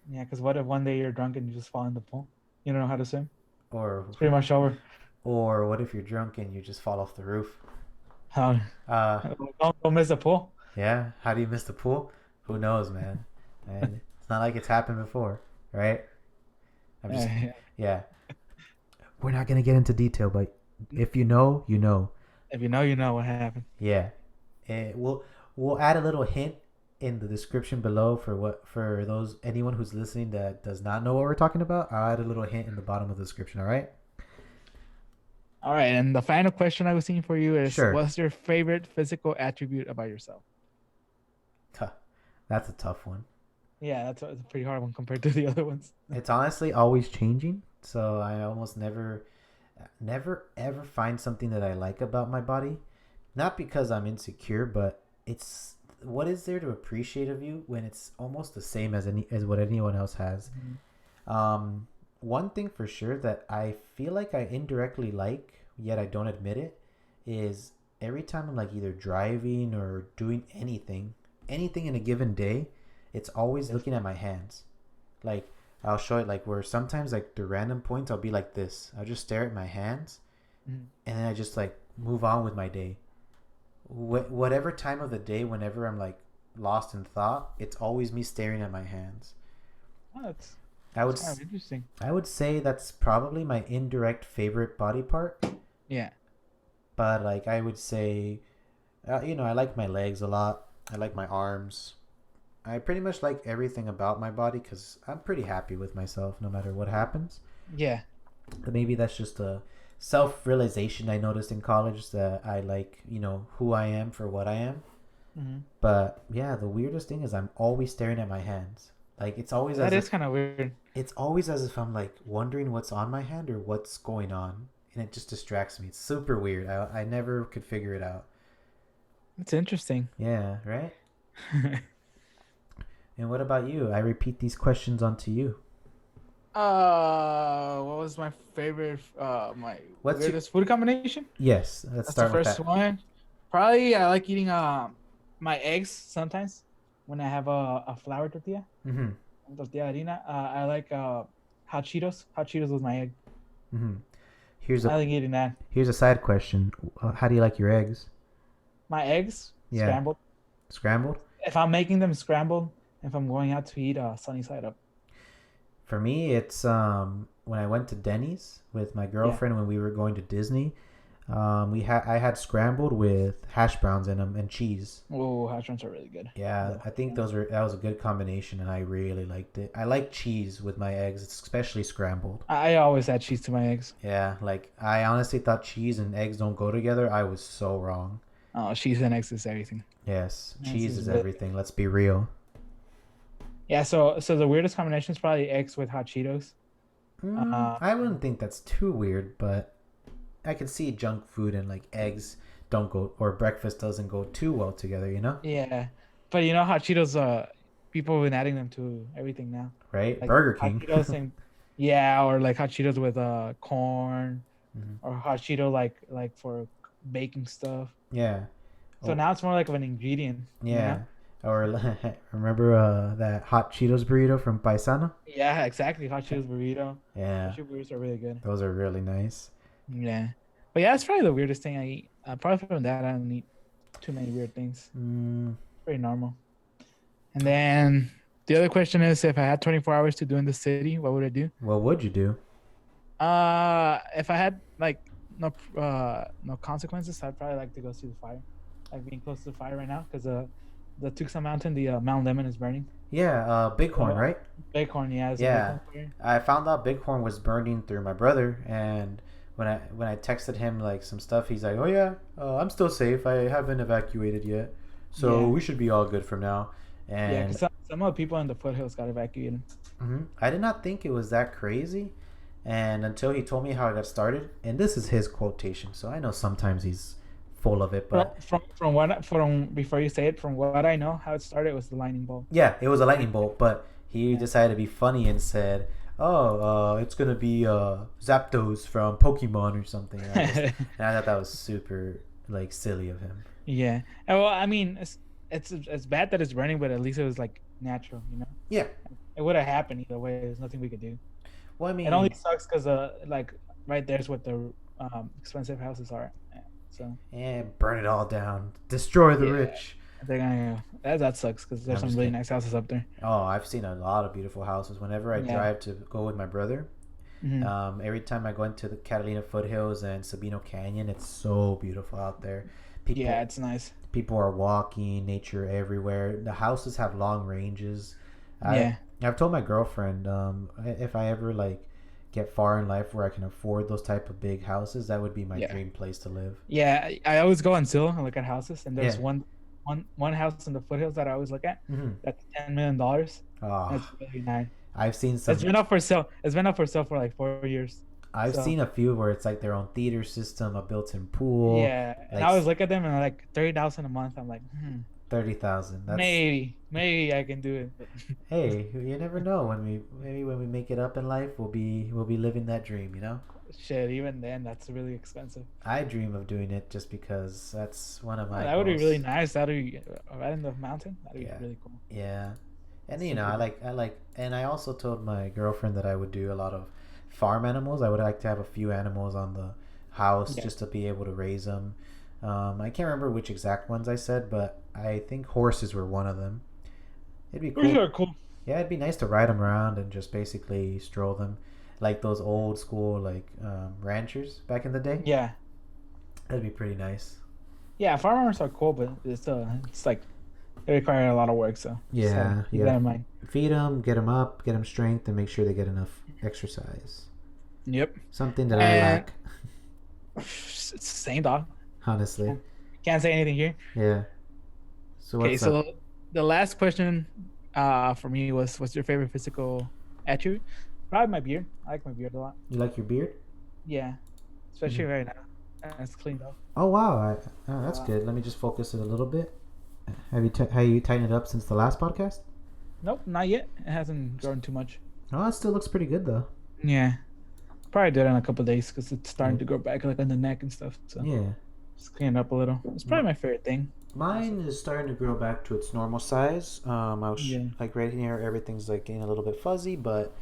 [SPEAKER 2] Yeah, because what if one day you're drunk and you just fall in the pool? You don't know how to swim.
[SPEAKER 1] Or
[SPEAKER 2] It's pretty much over.
[SPEAKER 1] or what if you're drunk and you just fall off the roof?
[SPEAKER 2] How
[SPEAKER 1] Uh,
[SPEAKER 2] don't miss the pool.
[SPEAKER 1] yeah. How do you miss the pool? Who knows, man? And it's not like it's happened before, right? I'm just
[SPEAKER 2] Yeah.
[SPEAKER 1] yeah. We're not gonna get into detail, but if you know, you know.
[SPEAKER 2] If you know what happened.
[SPEAKER 1] Yeah. We'll add a little hint in the description below for those anyone who's listening that does not know what we're talking about. I'll add a little hint in the bottom of the description. All right.
[SPEAKER 2] All right, and the final question I was seeing for you is,
[SPEAKER 1] Sure.
[SPEAKER 2] what's your favorite physical attribute about yourself?
[SPEAKER 1] That's a tough one.
[SPEAKER 2] Yeah, that's a pretty hard one compared to the other ones.
[SPEAKER 1] It's honestly always changing, so I almost never ever find something that I like about my body. Not because I'm insecure, but it's what is there to appreciate of you when it's almost the same as what anyone else has. One thing for sure that I feel like I indirectly like, yet I don't admit it, is every time I'm like either driving or doing anything in a given day, it's always
[SPEAKER 2] Yes.
[SPEAKER 1] looking at my hands. Like I'll show it like where sometimes like the random points I'll be like this. I'll just stare at my hands
[SPEAKER 2] Mhm.
[SPEAKER 1] and then I just like move on with my day. Whatever time of the day, whenever I'm like lost in thought, it's always me staring at my hands.
[SPEAKER 2] Oh,
[SPEAKER 1] I would
[SPEAKER 2] that's kind of interesting.
[SPEAKER 1] I would say that's probably my indirect favorite body part,
[SPEAKER 2] Yeah.
[SPEAKER 1] but like I would say, I like my legs a lot. I like my arms. I pretty much like everything about my body because I'm pretty happy with myself no matter what happens.
[SPEAKER 2] Yeah.
[SPEAKER 1] But maybe that's just a self-realization I noticed in college that I like, who I am for what I am.
[SPEAKER 2] Mm-hmm.
[SPEAKER 1] But yeah, the weirdest thing is I'm always staring at my hands. Like
[SPEAKER 2] That is kind of weird.
[SPEAKER 1] it's always as if I'm like wondering what's on my hand or what's going on, and it just distracts me. It's super weird. I never could figure it out.
[SPEAKER 2] It's interesting.
[SPEAKER 1] Yeah, right? And what about you? I repeat these questions onto you.
[SPEAKER 2] What was my favorite? My
[SPEAKER 1] What's your
[SPEAKER 2] weirdest food combination?
[SPEAKER 1] Yes, let's
[SPEAKER 2] That's the
[SPEAKER 1] start with
[SPEAKER 2] first
[SPEAKER 1] that.
[SPEAKER 2] one. Probably I like eating my eggs sometimes when I have a flour tortilla,
[SPEAKER 1] Mhm.
[SPEAKER 2] tortilla harina. I like hot Cheetos. Hot Cheetos with my egg.
[SPEAKER 1] Mhm. Here's
[SPEAKER 2] I
[SPEAKER 1] a
[SPEAKER 2] like eating that.
[SPEAKER 1] here's a side question. How do you like your eggs?
[SPEAKER 2] My eggs
[SPEAKER 1] Yeah,
[SPEAKER 2] scrambled.
[SPEAKER 1] scrambled?
[SPEAKER 2] If I'm making them scrambled, if I'm going out to eat, sunny side up.
[SPEAKER 1] For me, it's when I went to Denny's with my
[SPEAKER 2] Yeah.
[SPEAKER 1] girlfriend when we were going to Disney. I had scrambled with hash browns in them and cheese.
[SPEAKER 2] Oh, hash browns are really good.
[SPEAKER 1] Yeah,
[SPEAKER 2] The-
[SPEAKER 1] I think that was a good combination, and I really liked it. I like cheese with my eggs, especially scrambled.
[SPEAKER 2] I always add cheese to my eggs.
[SPEAKER 1] Yeah, like I honestly thought cheese and eggs don't go together. I was so wrong.
[SPEAKER 2] Oh, cheese and eggs is everything.
[SPEAKER 1] Yes,
[SPEAKER 2] This
[SPEAKER 1] cheese
[SPEAKER 2] is
[SPEAKER 1] is
[SPEAKER 2] really
[SPEAKER 1] everything. Let's be real.
[SPEAKER 2] Yeah, so the weirdest combination is probably eggs with hot Cheetos.
[SPEAKER 1] I wouldn't think that's too weird, but I can see junk food and like eggs don't go or breakfast doesn't go too well together, you know?
[SPEAKER 2] Yeah, but hot Cheetos. People have been adding them to everything now,
[SPEAKER 1] Right?
[SPEAKER 2] like
[SPEAKER 1] Burger
[SPEAKER 2] hot
[SPEAKER 1] King.
[SPEAKER 2] Cheetos and yeah, or like hot Cheetos with corn,
[SPEAKER 1] Mhm.
[SPEAKER 2] or hot Cheeto like for baking stuff.
[SPEAKER 1] Yeah.
[SPEAKER 2] So
[SPEAKER 1] Oh,
[SPEAKER 2] now it's more like of an ingredient, you know?
[SPEAKER 1] yeah. Or remember that hot Cheetos burrito from Paisano?
[SPEAKER 2] Yeah, exactly. Hot Cheetos burrito.
[SPEAKER 1] Yeah,
[SPEAKER 2] Hot Cheetos burritos are really good.
[SPEAKER 1] those are really nice.
[SPEAKER 2] Yeah, but yeah, it's probably the weirdest thing I eat. Apart from that, I don't eat too many weird things.
[SPEAKER 1] Mm,
[SPEAKER 2] Pretty normal. And then the other question is, if I had 24 hours to do in the city, what would I do?
[SPEAKER 1] what would you do?
[SPEAKER 2] If I had like no consequences, I'd probably like to go see the fire, like being close to the fire right now, because the Tucson Mountain, the Mount Lemon is burning.
[SPEAKER 1] Yeah, Bighorn,
[SPEAKER 2] So
[SPEAKER 1] right?
[SPEAKER 2] Bighorn, yeah, it's a
[SPEAKER 1] Yeah,
[SPEAKER 2] Bighorn fire.
[SPEAKER 1] I found out Bighorn was burning through my brother, and when I texted him like some stuff, he's like, "Oh yeah, I'm still safe. I haven't evacuated yet, so
[SPEAKER 2] Yeah,
[SPEAKER 1] we should be all good from now."
[SPEAKER 2] yeah,
[SPEAKER 1] And
[SPEAKER 2] because some of the people in the foothills got evacuated.
[SPEAKER 1] I did not think it was that crazy, and until he told me how it got started, and this is his quotation, so I know sometimes he's full of it,
[SPEAKER 2] From
[SPEAKER 1] but
[SPEAKER 2] from before you say it, from what I know, how it started was the lightning bolt.
[SPEAKER 1] yeah, it was a lightning bolt, but he
[SPEAKER 2] Yeah.
[SPEAKER 1] decided to be funny and said, "Oh, it's gonna be Zapdos from Pokemon or something." And I thought that was super like silly of him.
[SPEAKER 2] Yeah. Well, I mean, it's bad that it's burning, but at least it was like natural, you know.
[SPEAKER 1] Yeah.
[SPEAKER 2] It would have happened either way. There's nothing we could do.
[SPEAKER 1] Well, I
[SPEAKER 2] It only
[SPEAKER 1] mean,
[SPEAKER 2] sucks because like right there's what the expensive houses are. Yeah. So
[SPEAKER 1] burn it all down, destroy the
[SPEAKER 2] yeah,
[SPEAKER 1] rich.
[SPEAKER 2] they're gonna that sucks because there's
[SPEAKER 1] I'm
[SPEAKER 2] some
[SPEAKER 1] just
[SPEAKER 2] really
[SPEAKER 1] kidding.
[SPEAKER 2] nice houses up there.
[SPEAKER 1] Oh, I've seen a lot of beautiful houses. Whenever I
[SPEAKER 2] Yeah.
[SPEAKER 1] drive to go with my brother,
[SPEAKER 2] Hmm.
[SPEAKER 1] every time I go into the Catalina foothills and Sabino Canyon, it's so beautiful out there. People,
[SPEAKER 2] Yeah, it's nice.
[SPEAKER 1] people are walking, nature everywhere. The houses have long ranges.
[SPEAKER 2] Yeah.
[SPEAKER 1] I've told my girlfriend, if I ever like get far in life where I can afford those type of big houses, that would be my
[SPEAKER 2] Yeah.
[SPEAKER 1] dream place to live.
[SPEAKER 2] Yeah. I always go on Zillow and look at houses, and there's
[SPEAKER 1] Yeah.
[SPEAKER 2] one house in the foothills that I always look at.
[SPEAKER 1] Mm-hmm.
[SPEAKER 2] That's $10 million. That's
[SPEAKER 1] Oh,
[SPEAKER 2] really nice.
[SPEAKER 1] I've seen some.
[SPEAKER 2] It's been up for sale. It's been up for sale for like 4 years.
[SPEAKER 1] I've
[SPEAKER 2] So
[SPEAKER 1] seen a few where it's like their own theater system, a built-in pool.
[SPEAKER 2] yeah, and
[SPEAKER 1] Like
[SPEAKER 2] I always look at them and like 30,000 a month. I'm like,
[SPEAKER 1] 30,000. That's
[SPEAKER 2] maybe I can do it. But
[SPEAKER 1] hey, you never know when we make it up in life, we'll be living that dream, you know?
[SPEAKER 2] shit, even then, that's really expensive.
[SPEAKER 1] I dream of doing it just because that's one of my
[SPEAKER 2] That would be
[SPEAKER 1] goals.
[SPEAKER 2] really nice. That would be right in the mountain. That'd be
[SPEAKER 1] Yeah.
[SPEAKER 2] really cool.
[SPEAKER 1] Yeah. And
[SPEAKER 2] Super
[SPEAKER 1] I like and I also told my girlfriend that I would do a lot of farm animals. I would like to have a few animals on the house
[SPEAKER 2] Yeah.
[SPEAKER 1] just to be able to raise them. I can't remember which exact ones I said, but I think horses were one of them. It'd be
[SPEAKER 2] Horses
[SPEAKER 1] cool.
[SPEAKER 2] are cool.
[SPEAKER 1] Yeah, it'd be nice to ride them around and just basically stroll them, like those old school like ranchers back in the day.
[SPEAKER 2] Yeah,
[SPEAKER 1] That'd be pretty nice.
[SPEAKER 2] yeah. Farmers are cool, but it's like they require a lot of work. So
[SPEAKER 1] Yeah,
[SPEAKER 2] keep
[SPEAKER 1] yeah.
[SPEAKER 2] that in mind.
[SPEAKER 1] Feed them, get them up, get them strength, and make sure they get enough exercise.
[SPEAKER 2] Yep.
[SPEAKER 1] Something that I
[SPEAKER 2] And
[SPEAKER 1] lack.
[SPEAKER 2] It's the same, dog.
[SPEAKER 1] honestly.
[SPEAKER 2] Can't, can't say anything here.
[SPEAKER 1] Yeah. So
[SPEAKER 2] Okay,
[SPEAKER 1] what's up?
[SPEAKER 2] so the last question for me was, what's your favorite physical attribute? Probably my beard. I like my beard a lot.
[SPEAKER 1] You like your beard?
[SPEAKER 2] Yeah,
[SPEAKER 1] Hmm.
[SPEAKER 2] especially right now. And it's clean though.
[SPEAKER 1] Oh wow, that's
[SPEAKER 2] Uh,
[SPEAKER 1] good. Let me just focus it a little bit. Have you tightened it up since the last podcast?
[SPEAKER 2] nope, not yet. It hasn't grown too much.
[SPEAKER 1] Oh, it still looks pretty good though.
[SPEAKER 2] Yeah, probably do it in a couple of days because it's
[SPEAKER 1] Yeah.
[SPEAKER 2] starting to grow back like on the neck and stuff. So
[SPEAKER 1] Yeah.
[SPEAKER 2] just clean it up a little. It's probably my favorite thing. Honestly.
[SPEAKER 1] Mine is starting to grow back to its normal size.
[SPEAKER 2] Yeah.
[SPEAKER 1] Like right here, everything's like getting a little bit fuzzy, but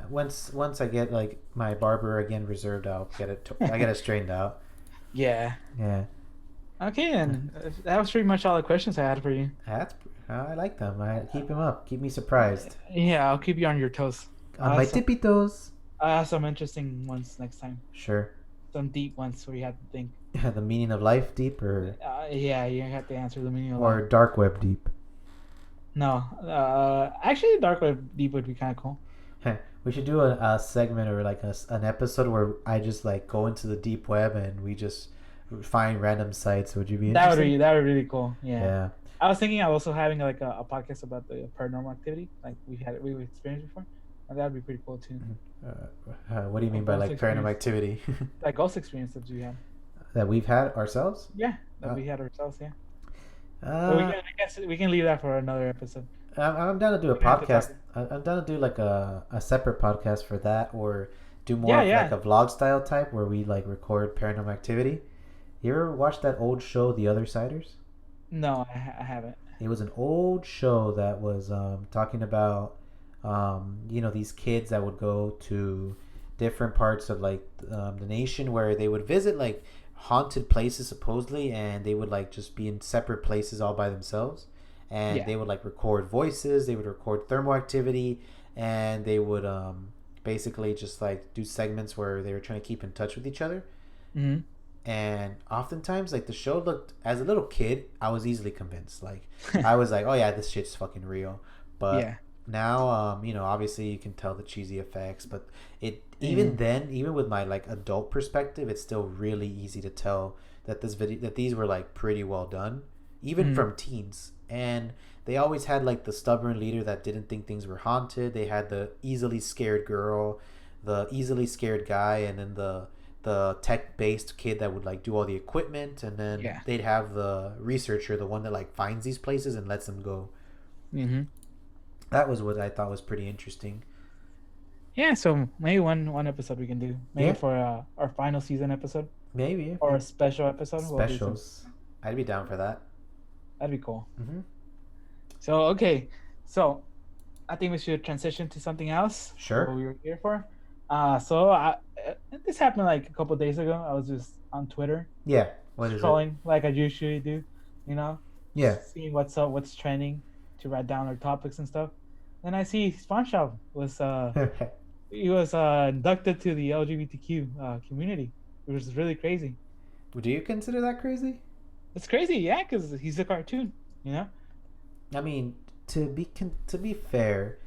[SPEAKER 1] once I get like my barber again reserved, I'll get it. I get it straightened out.
[SPEAKER 2] Yeah.
[SPEAKER 1] Yeah,
[SPEAKER 2] Okay, and that was pretty much all the questions I had for you.
[SPEAKER 1] that's I like them. I keep them up. Keep me surprised
[SPEAKER 2] Yeah, I'll keep you on your toes.
[SPEAKER 1] on my tippy toes.
[SPEAKER 2] I'll have some interesting ones next time.
[SPEAKER 1] Sure.
[SPEAKER 2] Some deep ones where you have to think.
[SPEAKER 1] The meaning of life deep
[SPEAKER 2] Yeah, you have to answer the meaning of
[SPEAKER 1] or
[SPEAKER 2] life.
[SPEAKER 1] dark web deep.
[SPEAKER 2] No, actually, dark web deep would be kind of cool.
[SPEAKER 1] We should do a segment or like an episode where I just like go into the deep web and we just find random sites. Would you be interested?
[SPEAKER 2] That would be really cool. Yeah.
[SPEAKER 1] Yeah.
[SPEAKER 2] I was thinking of also having like a podcast about the paranormal activity, like we've experienced before, and that would be pretty cool too.
[SPEAKER 1] What do you mean by like paranormal activity?
[SPEAKER 2] Like ghost experience that we had.
[SPEAKER 1] That we've had ourselves?
[SPEAKER 2] Yeah, that we had ourselves. Yeah. But
[SPEAKER 1] Uh,
[SPEAKER 2] I guess we can leave that for another episode.
[SPEAKER 1] I'm down to do a
[SPEAKER 2] We have to
[SPEAKER 1] podcast.
[SPEAKER 2] talk-
[SPEAKER 1] I'm down to do like a separate podcast for that, or do more
[SPEAKER 2] Yeah,
[SPEAKER 1] of
[SPEAKER 2] yeah.
[SPEAKER 1] like a vlog style type where we like record paranormal activity. You ever watch that old show, The Other Siders?
[SPEAKER 2] No, I haven't.
[SPEAKER 1] It was an old show that was talking about, these kids that would go to different parts of like the nation where they would visit like haunted places supposedly, and they would like just be in separate places all by themselves, and
[SPEAKER 2] Yeah.
[SPEAKER 1] they would like record voices, they would record thermal activity, and they would basically just like do segments where they were trying to keep in touch with each other.
[SPEAKER 2] Mm-hmm.
[SPEAKER 1] And oftentimes like the show looked, as a little kid I was easily convinced, like I was like, oh yeah, this shit's fucking real. But
[SPEAKER 2] Yeah.
[SPEAKER 1] now obviously you can tell the cheesy effects, but it even then, even with my like adult perspective, it's still really easy to tell that these were like pretty well done, even from teens. And they always had like the stubborn leader that didn't think things were haunted. They had the easily scared girl, the easily scared guy, and then the tech-based kid that would like do all the equipment, and then
[SPEAKER 2] Yeah.
[SPEAKER 1] they'd have the researcher, the one that like finds these places and lets them go.
[SPEAKER 2] Mm-hmm.
[SPEAKER 1] That was what I thought was pretty interesting.
[SPEAKER 2] Yeah. So maybe one episode we can do maybe
[SPEAKER 1] Yeah.
[SPEAKER 2] for our final season episode
[SPEAKER 1] Maybe
[SPEAKER 2] or a special episode. We'll do some-
[SPEAKER 1] specials. I'd be down for that.
[SPEAKER 2] That'd be cool.
[SPEAKER 1] Mm-hmm.
[SPEAKER 2] So okay, so I think we should transition to something else.
[SPEAKER 1] Sure.
[SPEAKER 2] What we were here for. So this happened like a couple of days ago. I was just on Twitter
[SPEAKER 1] Yeah. What is it?
[SPEAKER 2] scrolling like I usually do, you know,
[SPEAKER 1] Yeah.
[SPEAKER 2] seeing what's up, what's trending, to write down our topics and stuff. Then I see SpongeBob was he was inducted to the LGBTQ community. It was really crazy.
[SPEAKER 1] Do you consider that crazy?
[SPEAKER 2] It's crazy, yeah, because he's a cartoon, you know.
[SPEAKER 1] I mean, to be fair,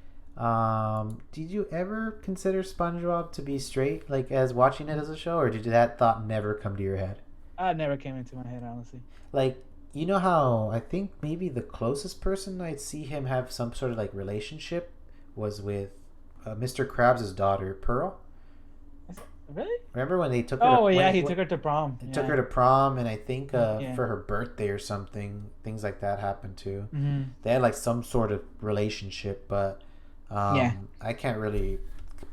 [SPEAKER 1] did you ever consider SpongeBob to be straight, like as watching it as a show, or did that thought never come to your head?
[SPEAKER 2] It never came into my head, honestly.
[SPEAKER 1] Like, you know how I think maybe the closest person I'd see him have some sort of like relationship was with Mr. Krabs' daughter, Pearl.
[SPEAKER 2] Really?
[SPEAKER 1] Remember when they took her?
[SPEAKER 2] Oh
[SPEAKER 1] to,
[SPEAKER 2] yeah,
[SPEAKER 1] when,
[SPEAKER 2] he
[SPEAKER 1] when-
[SPEAKER 2] took her to prom.
[SPEAKER 1] took her to prom, and I think
[SPEAKER 2] Yeah.
[SPEAKER 1] for her birthday or something, things like that happened too.
[SPEAKER 2] Mm-hmm.
[SPEAKER 1] They had like some sort of relationship, but
[SPEAKER 2] Yeah.
[SPEAKER 1] I can't really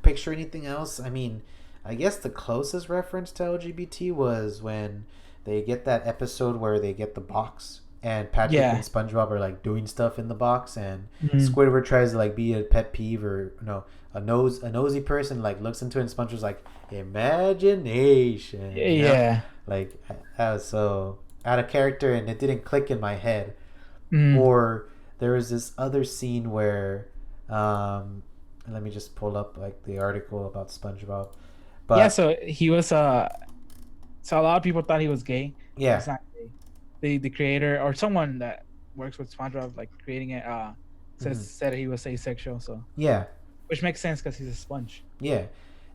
[SPEAKER 1] picture anything else. I mean, I guess the closest reference to LGBT was when they get that episode where they get the box and Patrick
[SPEAKER 2] Yeah.
[SPEAKER 1] and SpongeBob are like doing stuff in the box, and
[SPEAKER 2] Mhm.
[SPEAKER 1] Squidward tries to like be a pet peeve, or no, a nosy person like looks into it, and SpongeBob's like, imagination. You know?
[SPEAKER 2] Yeah.
[SPEAKER 1] Like, that was so out of character, and it didn't click in my head.
[SPEAKER 2] Mm.
[SPEAKER 1] Or there was this other scene where let me just pull up like the article about SpongeBob. But
[SPEAKER 2] Yeah, so he was so a lot of people thought he was gay.
[SPEAKER 1] yeah,
[SPEAKER 2] He's not gay. The creator or someone that works with SpongeBob, like creating it, said he was asexual. So
[SPEAKER 1] yeah,
[SPEAKER 2] which makes sense because he's a sponge.
[SPEAKER 1] yeah.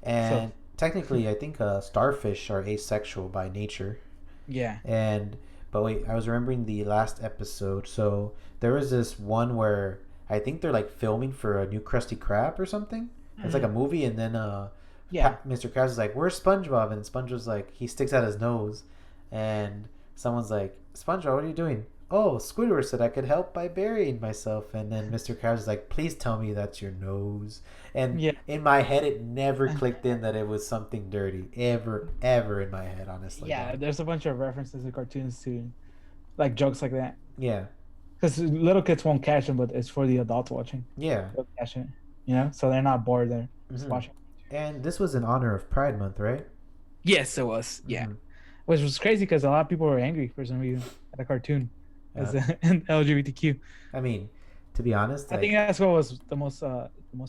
[SPEAKER 1] And technically, I think starfish are asexual by nature.
[SPEAKER 2] Yeah.
[SPEAKER 1] And but wait, I was remembering the last episode. So there was this one where I think they're like filming for a new Krusty Krab or something. It's like a
[SPEAKER 2] Mhm.
[SPEAKER 1] movie, and then
[SPEAKER 2] Yeah.
[SPEAKER 1] Mr. Krabs is like, "Where's SpongeBob?" And SpongeBob's like, he sticks out his nose, and someone's like, "SpongeBob, what are you doing?" "Oh, Squidward said I could help by burying myself." And then Mr. Krabs is like, "Please tell me that's your nose." And
[SPEAKER 2] Yeah.
[SPEAKER 1] in my head, it never clicked in that it was something dirty. Ever in my head, honestly,
[SPEAKER 2] Yeah.
[SPEAKER 1] dog.
[SPEAKER 2] There's a bunch of references to cartoons to like jokes like that.
[SPEAKER 1] Yeah,
[SPEAKER 2] Because little kids won't catch them, but it's for the adults watching.
[SPEAKER 1] yeah.
[SPEAKER 2] They'll catch it, so they're not bored. They're just
[SPEAKER 1] Hmm.
[SPEAKER 2] watching.
[SPEAKER 1] And this was in honor of Pride Month, right?
[SPEAKER 2] Yes, it was. Yeah,
[SPEAKER 1] Hmm.
[SPEAKER 2] which was crazy because a lot of people were angry for some reason at a cartoon
[SPEAKER 1] Uh,
[SPEAKER 2] as an LGBTQ.
[SPEAKER 1] I mean, to be honest,
[SPEAKER 2] I think
[SPEAKER 1] like
[SPEAKER 2] that's what was the most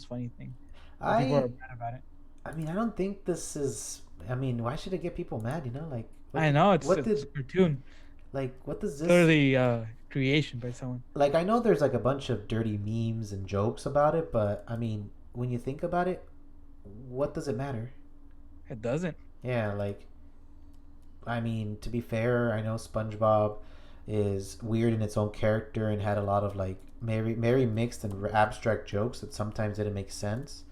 [SPEAKER 2] funny thing. That people
[SPEAKER 1] I,
[SPEAKER 2] are mad about it.
[SPEAKER 1] I mean, I don't think this is. I mean, why should it get people mad? You know, like
[SPEAKER 2] I know
[SPEAKER 1] what
[SPEAKER 2] it's
[SPEAKER 1] did,
[SPEAKER 2] a cartoon,
[SPEAKER 1] what does this
[SPEAKER 2] clearly creation by someone.
[SPEAKER 1] like? I know there's like a bunch of dirty memes and jokes about it, but I mean, when you think about it, what does it matter?
[SPEAKER 2] It doesn't.
[SPEAKER 1] Yeah, like I mean, to be fair, I know SpongeBob is weird in its own character and had a lot of like very mixed and abstract jokes that sometimes didn't make sense.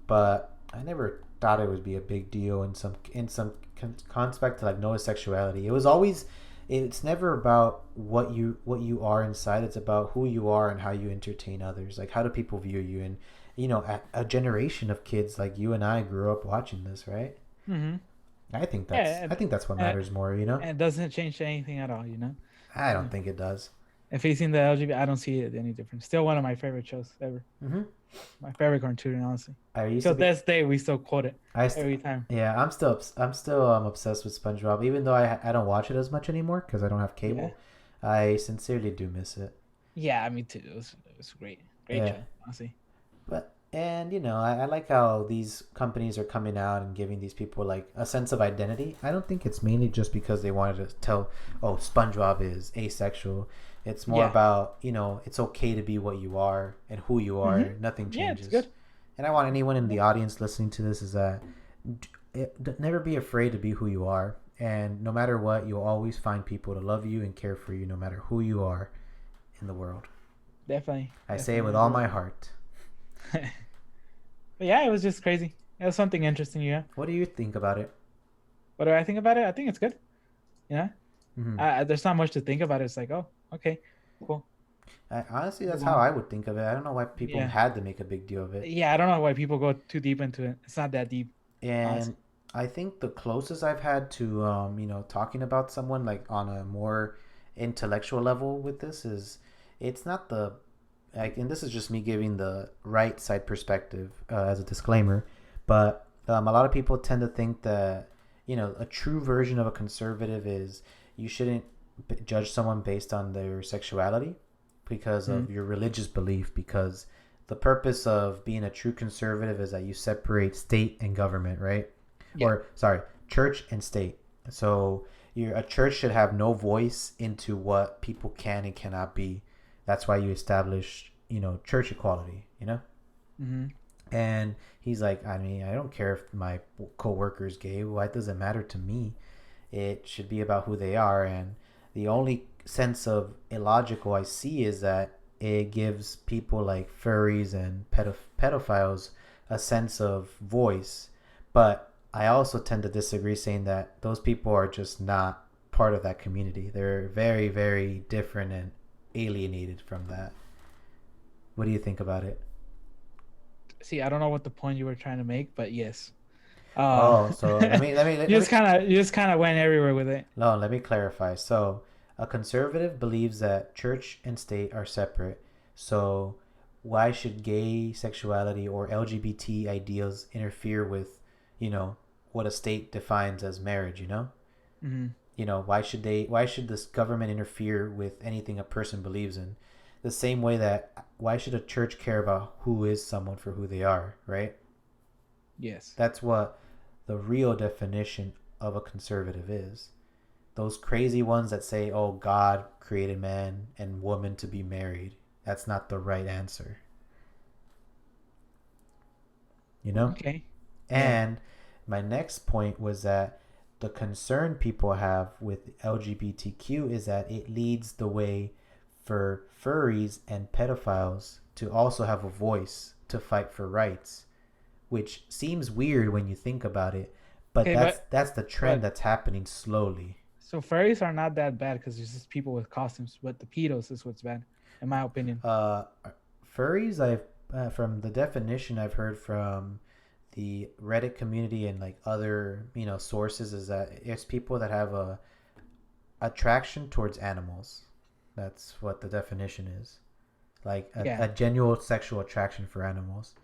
[SPEAKER 1] But I never thought it would be a big deal in some conspect to like no sexuality. It was always it's never about what you are inside. It's about who you are and how you entertain others. Like how do people view you? And a generation of kids like you and I grew up watching this, right?
[SPEAKER 2] Mm-hmm.
[SPEAKER 1] I think that's
[SPEAKER 2] Yeah,
[SPEAKER 1] I think that's what
[SPEAKER 2] and,
[SPEAKER 1] matters more. You know,
[SPEAKER 2] and it doesn't change anything at all.
[SPEAKER 1] I
[SPEAKER 2] Yeah.
[SPEAKER 1] don't think it does.
[SPEAKER 2] If he's in the LGBT, I don't see it any different. Still one of my favorite shows ever.
[SPEAKER 1] Mm-hmm.
[SPEAKER 2] My favorite cartoon, honestly.
[SPEAKER 1] I used to
[SPEAKER 2] Till
[SPEAKER 1] be.
[SPEAKER 2] this day, we still quote it
[SPEAKER 1] I st-
[SPEAKER 2] every time.
[SPEAKER 1] yeah, I'm still obsessed with SpongeBob, even though I don't watch it as much anymore because I don't have
[SPEAKER 2] Yeah,
[SPEAKER 1] cable. I sincerely do miss it.
[SPEAKER 2] yeah, me too. It was great, great
[SPEAKER 1] Yeah,
[SPEAKER 2] show, honestly.
[SPEAKER 1] but and I like how these companies are coming out and giving these people like a sense of identity. I don't think it's mainly just because they wanted to tell, oh, SpongeBob is asexual. It's more
[SPEAKER 2] Yeah,
[SPEAKER 1] about it's okay to be what you are and who you are.
[SPEAKER 2] mm-hmm.
[SPEAKER 1] Nothing
[SPEAKER 2] Yeah, it's
[SPEAKER 1] changes.
[SPEAKER 2] good.
[SPEAKER 1] And I want anyone in
[SPEAKER 2] Yeah,
[SPEAKER 1] the audience listening to this is that never be afraid to be who you are. And no matter what, you'll always find people to love you and care for you, no matter who you are in the world.
[SPEAKER 2] definitely,
[SPEAKER 1] I say it
[SPEAKER 2] definitely
[SPEAKER 1] with all
[SPEAKER 2] agree
[SPEAKER 1] my
[SPEAKER 2] with
[SPEAKER 1] heart.
[SPEAKER 2] you. But yeah, it was just crazy. It was something interesting,
[SPEAKER 1] What do you think about it?
[SPEAKER 2] What do I think about it? I think it's good. Yeah,
[SPEAKER 1] Mm-hmm.
[SPEAKER 2] there's not much to think about. It's like, oh, okay, cool.
[SPEAKER 1] Honestly, that's
[SPEAKER 2] Move
[SPEAKER 1] how
[SPEAKER 2] on.
[SPEAKER 1] I would think of it. I don't know why people
[SPEAKER 2] Yeah,
[SPEAKER 1] had to make a big deal of it.
[SPEAKER 2] yeah. I don't know why people go too deep into it. It's not that deep,
[SPEAKER 1] And
[SPEAKER 2] honestly.
[SPEAKER 1] I think the closest I've had to, talking about someone like on a more intellectual level with this is it's not the like, and this is just me giving the right side perspective as a disclaimer, but a lot of people tend to think that a true version of a conservative is you shouldn't judge someone based on their sexuality because
[SPEAKER 2] Mm-hmm.
[SPEAKER 1] of your religious belief, because the purpose of being a true conservative is that you separate state and government, right?
[SPEAKER 2] Yeah.
[SPEAKER 1] Or sorry, church and state. So a church should have no voice into what people can and cannot be. That's why you establish church equality.
[SPEAKER 2] Mm-hmm.
[SPEAKER 1] And he's like, I mean, I don't care if my coworker is gay. Why does it matter to me? It should be about who they are. And the only sense of illogical I see is that it gives people like furries and pedophiles a sense of voice. But I also tend to disagree, saying that those people are just not part of that community. They're very, very different and alienated from that. What do you think about it?
[SPEAKER 2] See, I don't know what the point you were trying to make, but yes. Uh,
[SPEAKER 1] Oh, so let me let me let me
[SPEAKER 2] you just kind of went everywhere with it.
[SPEAKER 1] no, let me clarify. So, a conservative believes that church and state are separate. So, why should gay sexuality or LGBT ideals interfere with, you know, what a state defines as marriage, you know?
[SPEAKER 2] Mm-hmm.
[SPEAKER 1] Why should this government interfere with anything a person believes in? The same way that why should a church care about who is someone for who they are, right?
[SPEAKER 2] Yes.
[SPEAKER 1] That's what the real definition of a conservative is. Those crazy ones that say, oh, God created man and woman to be married. That's not the right answer, you know?
[SPEAKER 2] Okay. Yeah.
[SPEAKER 1] And my next point was that the concern people have with LGBTQ is that it leads the way for furries and pedophiles to also have a voice to fight for rights, which seems weird when you think about it, but
[SPEAKER 2] Okay,
[SPEAKER 1] that's the trend
[SPEAKER 2] but
[SPEAKER 1] that's happening slowly.
[SPEAKER 2] so furries are not that bad because it's just people with costumes. But the pedos is what's bad, in my opinion.
[SPEAKER 1] Uh, Furries, I've from the definition I've heard from the Reddit community and like other sources is that it's people that have a attraction towards animals. That's what the definition is. Like
[SPEAKER 2] Yeah,
[SPEAKER 1] a genuine sexual attraction for animals.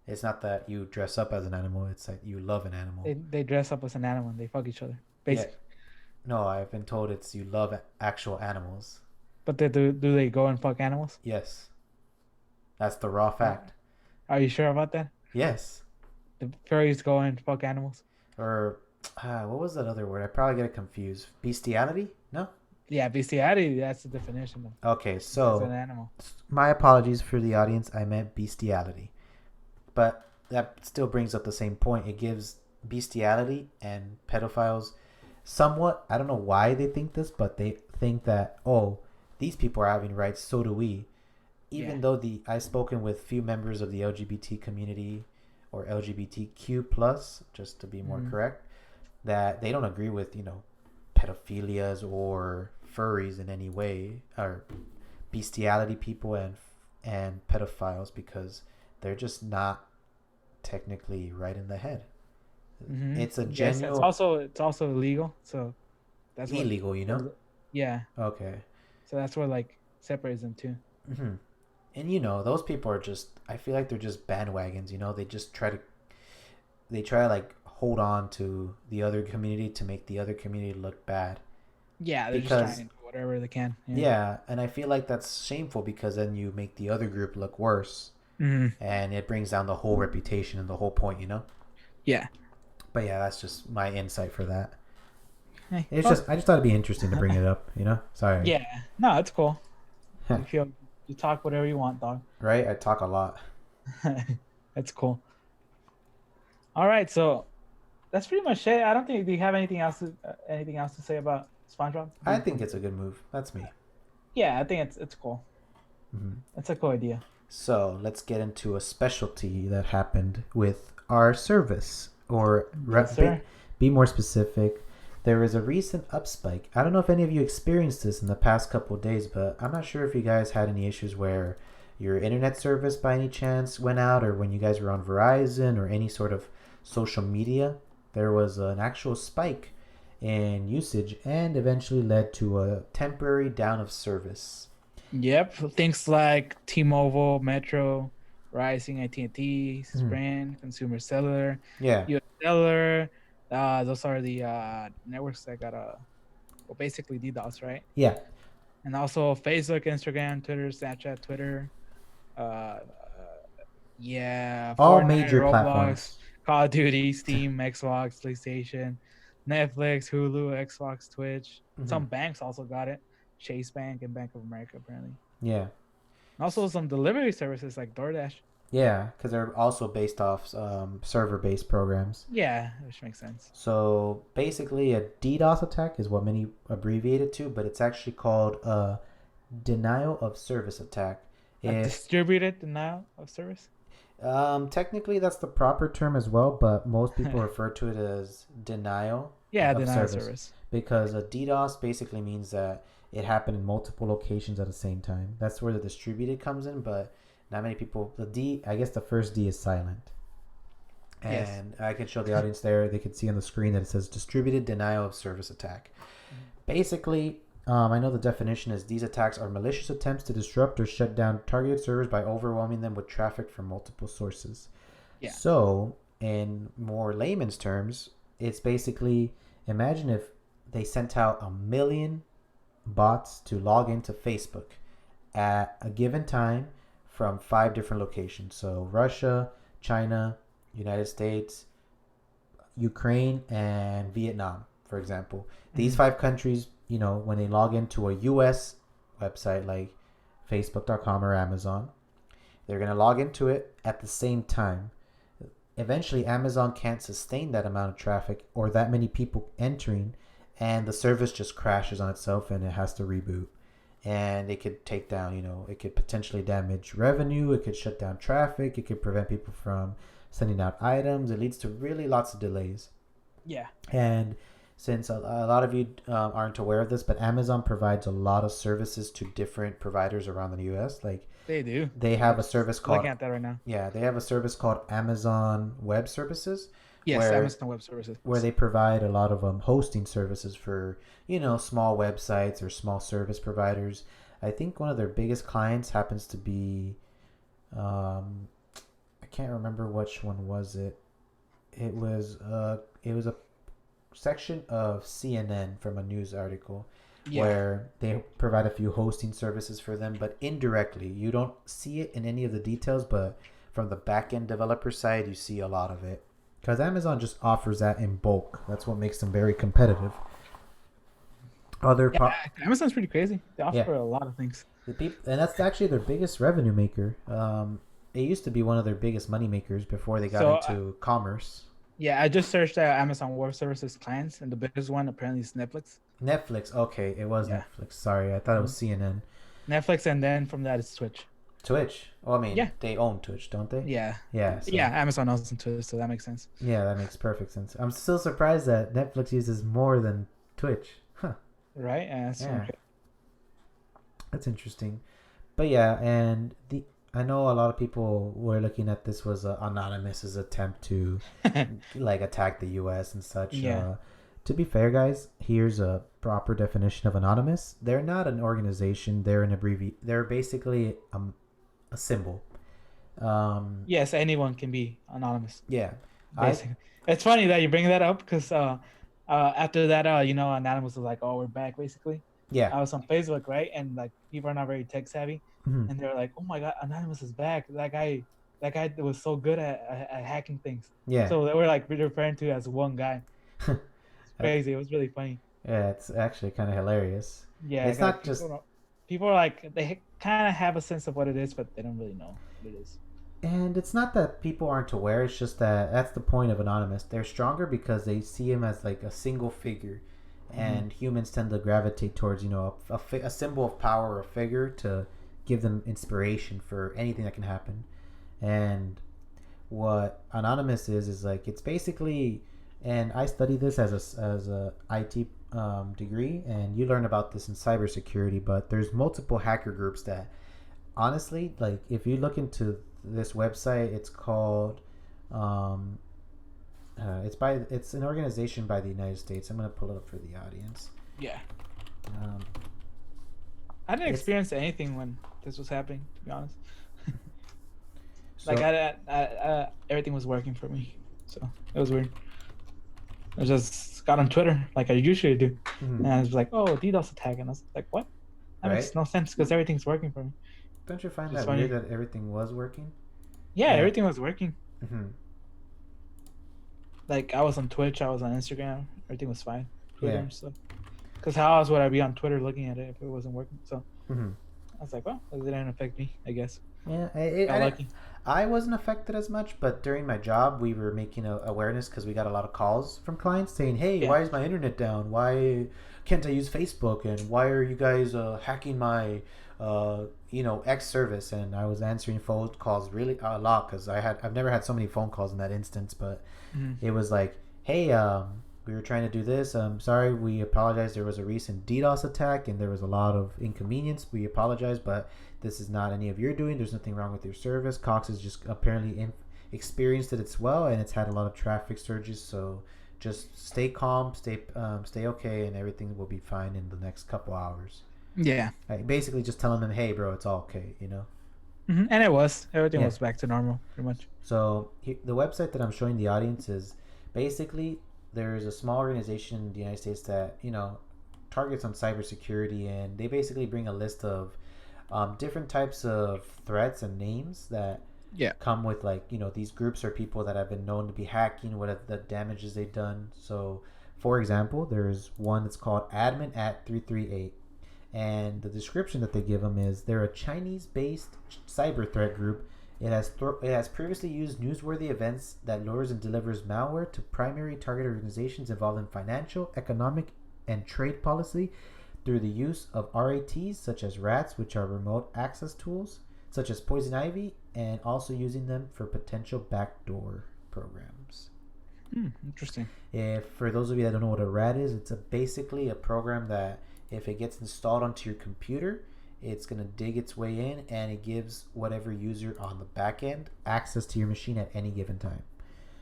[SPEAKER 1] It's not that you dress up as an animal. It's that you love an animal.
[SPEAKER 2] they dress up as an animal and they fuck each other,
[SPEAKER 1] Yeah.
[SPEAKER 2] basically.
[SPEAKER 1] No, I've been told it's you love actual animals.
[SPEAKER 2] But do they go and fuck animals?
[SPEAKER 1] Yes. That's the raw
[SPEAKER 2] Uh,
[SPEAKER 1] fact.
[SPEAKER 2] Are you sure about that?
[SPEAKER 1] Yes.
[SPEAKER 2] The furries go and fuck animals?
[SPEAKER 1] Or what was that other word? I probably get it confused. Bestiality? No?
[SPEAKER 2] Yeah, bestiality. That's the definition of
[SPEAKER 1] Okay,
[SPEAKER 2] as an
[SPEAKER 1] so
[SPEAKER 2] animal.
[SPEAKER 1] my apologies for the audience. I meant bestiality. But that still brings up the same point. It gives bestiality and pedophiles somewhat, I don't know why they think this, but they think that, oh, these people are having rights, so do we. Even though I've spoken with few members of the LGBT community or LGBTQ plus, just to be more correct, that they don't agree with, pedophilias or furries in any way, or bestiality people and pedophiles, because they're just not technically right in the head. It's a
[SPEAKER 2] Yes,
[SPEAKER 1] genuine
[SPEAKER 2] it's also illegal. So that's what
[SPEAKER 1] illegal,
[SPEAKER 2] yeah.
[SPEAKER 1] Okay.
[SPEAKER 2] So that's what like separates them too.
[SPEAKER 1] Mm-hmm. And those people are just, I feel like they're just bandwagons, they just they try to like hold on to the other community to make the other community look bad.
[SPEAKER 2] Yeah, they're
[SPEAKER 1] Because
[SPEAKER 2] just trying to do whatever they can.
[SPEAKER 1] yeah, and I feel like that's shameful because then you make the other group look worse. And it brings down the whole reputation and the whole point,
[SPEAKER 2] Yeah.
[SPEAKER 1] But yeah, that's just my insight for that.
[SPEAKER 2] Hey,
[SPEAKER 1] I just thought it'd be interesting to bring it up, Sorry.
[SPEAKER 2] Yeah. No, it's cool. You talk whatever you want, dog.
[SPEAKER 1] Right? I talk a lot.
[SPEAKER 2] That's cool. All right, so that's pretty much it. I don't think. Do you have anything else to say about SpongeBob?
[SPEAKER 1] I think it's a good move. That's me.
[SPEAKER 2] Yeah, I think it's cool. It's a cool idea.
[SPEAKER 1] So let's get into a specialty that happened with our service, or
[SPEAKER 2] Yes,
[SPEAKER 1] be more specific. There was a recent upspike. I don't know if any of you experienced this in the past couple of days, but I'm not sure if you guys had any issues where your internet service by any chance went out, or when you guys were on Verizon or any sort of social media. There was an actual spike in usage and eventually led to a temporary down of service.
[SPEAKER 2] Yep, things like T-Mobile, Metro, Rising, AT&T, Sprint, Consumer Cellular,
[SPEAKER 1] Yeah.
[SPEAKER 2] US Cellular. Those are the networks that got basically DDoS, right?
[SPEAKER 1] Yeah.
[SPEAKER 2] And also Facebook, Instagram, Twitter, Snapchat, Twitter. Yeah.
[SPEAKER 1] All
[SPEAKER 2] Fortnite,
[SPEAKER 1] major
[SPEAKER 2] Roblox,
[SPEAKER 1] platforms.
[SPEAKER 2] Call of Duty, Steam, Xbox, PlayStation, Netflix, Hulu, Xbox, Twitch. Some banks also got it. Chase Bank and Bank of America, apparently.
[SPEAKER 1] Yeah.
[SPEAKER 2] And also some delivery services like DoorDash.
[SPEAKER 1] Yeah, because they're also based off server-based programs.
[SPEAKER 2] Yeah, which makes sense.
[SPEAKER 1] So basically, a DDoS attack is what many abbreviate it to, but it's actually called a denial of service attack.
[SPEAKER 2] A distributed denial of service?
[SPEAKER 1] Technically, that's the proper term as well, but most people refer to it as denial.
[SPEAKER 2] Yeah, denial of service.
[SPEAKER 1] Because a DDoS basically means that it happened in multiple locations at the same time. That's where the distributed comes in, but not many people. I guess the first D is silent. And yes. I can show the audience there. They can see on the screen that it says distributed denial of service attack. Basically, I know the definition is these attacks are malicious attempts to disrupt or shut down targeted servers by overwhelming them with traffic from multiple sources. Yeah. So, in more layman's terms, it's basically, imagine if they sent out 1 million bots to log into Facebook at a given time from 5 different locations. So Russia, China, United States, Ukraine, and Vietnam, for example. These 5 countries, when they log into a US website like Facebook.com or Amazon, they're going to log into it at the same time. eventually Amazon can't sustain that amount of traffic or that many people entering, and the service just crashes on itself and it has to reboot. And it could take down, it could potentially damage revenue, it could shut down traffic, it could prevent people from sending out items. It leads to really lots of delays.
[SPEAKER 2] Yeah.
[SPEAKER 1] And since a lot of you aren't aware of this, but Amazon provides a lot of services to different providers around the U.S. Like
[SPEAKER 2] They do.
[SPEAKER 1] they have a service called
[SPEAKER 2] Looking at that right now.
[SPEAKER 1] yeah, they have a service called Amazon Web Services.
[SPEAKER 2] Yes,
[SPEAKER 1] where,
[SPEAKER 2] Amazon Web Services.
[SPEAKER 1] where they provide a lot of hosting services for small websites or small service providers. I think one of their biggest clients happens to be I can't remember which one was it. It was a section of CNN from a news article where they provide a few hosting services for them, but indirectly. You don't see it in any of the details, but from the back-end developer side, you see a lot of it. Because Amazon just offers that in bulk. That's what makes them very competitive.
[SPEAKER 2] Amazon's pretty crazy. They offer a lot of things.
[SPEAKER 1] And that's actually their biggest revenue maker. It used to be one of their biggest money makers before they got into commerce.
[SPEAKER 2] Yeah, I just searched Amazon Web Services clients, and the biggest one apparently is Netflix.
[SPEAKER 1] Netflix, okay, it was Netflix. Sorry, I thought it was CNN.
[SPEAKER 2] Netflix, and then from that is Twitch.
[SPEAKER 1] Twitch. Well, I mean, they own Twitch, don't they?
[SPEAKER 2] Yeah.
[SPEAKER 1] Yeah. So.
[SPEAKER 2] Yeah, Amazon owns Twitch, so that makes sense.
[SPEAKER 1] Yeah, that makes perfect sense. I'm still surprised that Netflix uses more than Twitch. Huh.
[SPEAKER 2] Right?
[SPEAKER 1] That's interesting. But yeah, and I know a lot of people were looking at this was Anonymous's attempt to like attack the U.S. and such.
[SPEAKER 2] Yeah.
[SPEAKER 1] To be fair, guys, here's a proper definition of Anonymous. They're not an organization. They're an They're basically a symbol.
[SPEAKER 2] Yes, anyone can be anonymous.
[SPEAKER 1] Yeah.
[SPEAKER 2] Basically. It's funny that you bring that up because after that, Anonymous was like, "Oh, we're back," basically.
[SPEAKER 1] Yeah.
[SPEAKER 2] I was on Facebook, right? And like people are not very tech savvy,
[SPEAKER 1] mm-hmm.
[SPEAKER 2] and they're like, "Oh my God, Anonymous is back! That guy was so good at hacking things."
[SPEAKER 1] Yeah.
[SPEAKER 2] So they were like referring to as one guy. It's crazy. It was really funny.
[SPEAKER 1] Yeah, it's actually kind of hilarious.
[SPEAKER 2] Yeah,
[SPEAKER 1] it's not just
[SPEAKER 2] people are like they kind of have a sense of what it is, but they don't really know what it is.
[SPEAKER 1] And it's not that people aren't aware. It's just that's the point of Anonymous. They're stronger because they see him as like a single figure. And humans tend to gravitate towards, a symbol of power or a figure to give them inspiration for anything that can happen. And what Anonymous is like, it's basically, and I study this as a IT degree, and you learn about this in cybersecurity, but there's multiple hacker groups that, honestly, like if you look into this website, it's called it's an organization by the United States. I'm gonna pull it up for the audience.
[SPEAKER 2] Yeah. I didn't experience anything when this was happening, to be honest. Like I everything was working for me, so it was weird. I just got on Twitter like I usually do, and I was like, "Oh, DDoS attack," and I was like, "What? That makes no sense because everything's working for me."
[SPEAKER 1] Don't you find that weird that everything was working?
[SPEAKER 2] Yeah, everything was working.
[SPEAKER 1] Mm-hmm.
[SPEAKER 2] Like I was on Twitch, I was on Instagram, everything was fine. Twitter and stuff. Because how else would I be on Twitter looking at it if it wasn't working? So I was like, well, it didn't affect me, I guess.
[SPEAKER 1] Yeah, I wasn't affected as much, but during my job, we were making awareness because we got a lot of calls from clients saying, "Hey, why is my internet down? Why can't I use Facebook? And why are you guys hacking my X service?" And I was answering phone calls really a lot because I've never had so many phone calls in that instance, but it was like, "Hey, we were trying to do this. Sorry, we apologize. There was a recent DDoS attack and there was a lot of inconvenience. We apologize, but this is not any of your doing. There's nothing wrong with your service. Cox has just apparently experienced it as well, and it's had a lot of traffic surges. So just stay calm, stay okay, and everything will be fine in the next couple hours."
[SPEAKER 2] Yeah.
[SPEAKER 1] Basically just telling them, "Hey, bro, it's all okay,"
[SPEAKER 2] And everything was back to normal, pretty much.
[SPEAKER 1] So the website that I'm showing the audience is basically there's a small organization in the United States that targets on cybersecurity, and they basically bring a list of different types of threats and names that come with these groups or people that have been known to be hacking, what are the damages they've done. So for example, there's one that's called admin@338, and the description that they give them is they're a Chinese-based cyber threat group It has previously used newsworthy events that lures and delivers malware to primary target organizations involved in financial, economic, and trade policy through the use of RATs such as rats, which are remote access tools, such as poison ivy, and also using them for potential backdoor programs.
[SPEAKER 2] Interesting.
[SPEAKER 1] If for those of you that don't know what a rat is, it's basically a program that if it gets installed onto your computer, it's going to dig its way in and it gives whatever user on the back end access to your machine at any given time.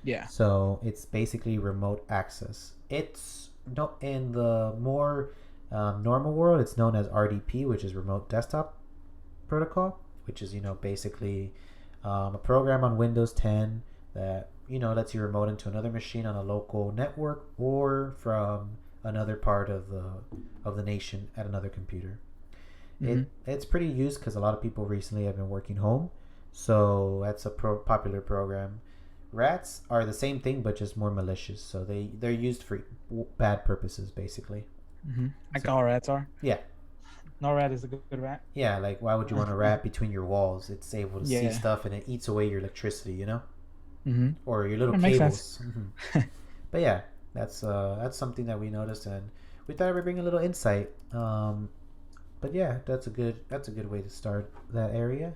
[SPEAKER 2] Yeah.
[SPEAKER 1] So it's basically remote access. It's no in the more normal world, it's known as RDP, which is remote desktop protocol, which is basically a program on Windows 10 that lets you remote into another machine on a local network or from another part of the nation at another computer. It's pretty used because a lot of people recently have been working home, so that's a popular program. Rats are the same thing but just more malicious, so they're used for bad purposes basically.
[SPEAKER 2] Like all rats are.
[SPEAKER 1] Yeah.
[SPEAKER 2] No rat is a good rat.
[SPEAKER 1] Yeah, like why would you want a rat between your walls? It's able to see stuff and it eats away your electricity, or your little cables. But yeah, that's something that we noticed and we thought we'd bring a little insight. But yeah, that's a good way to start that area.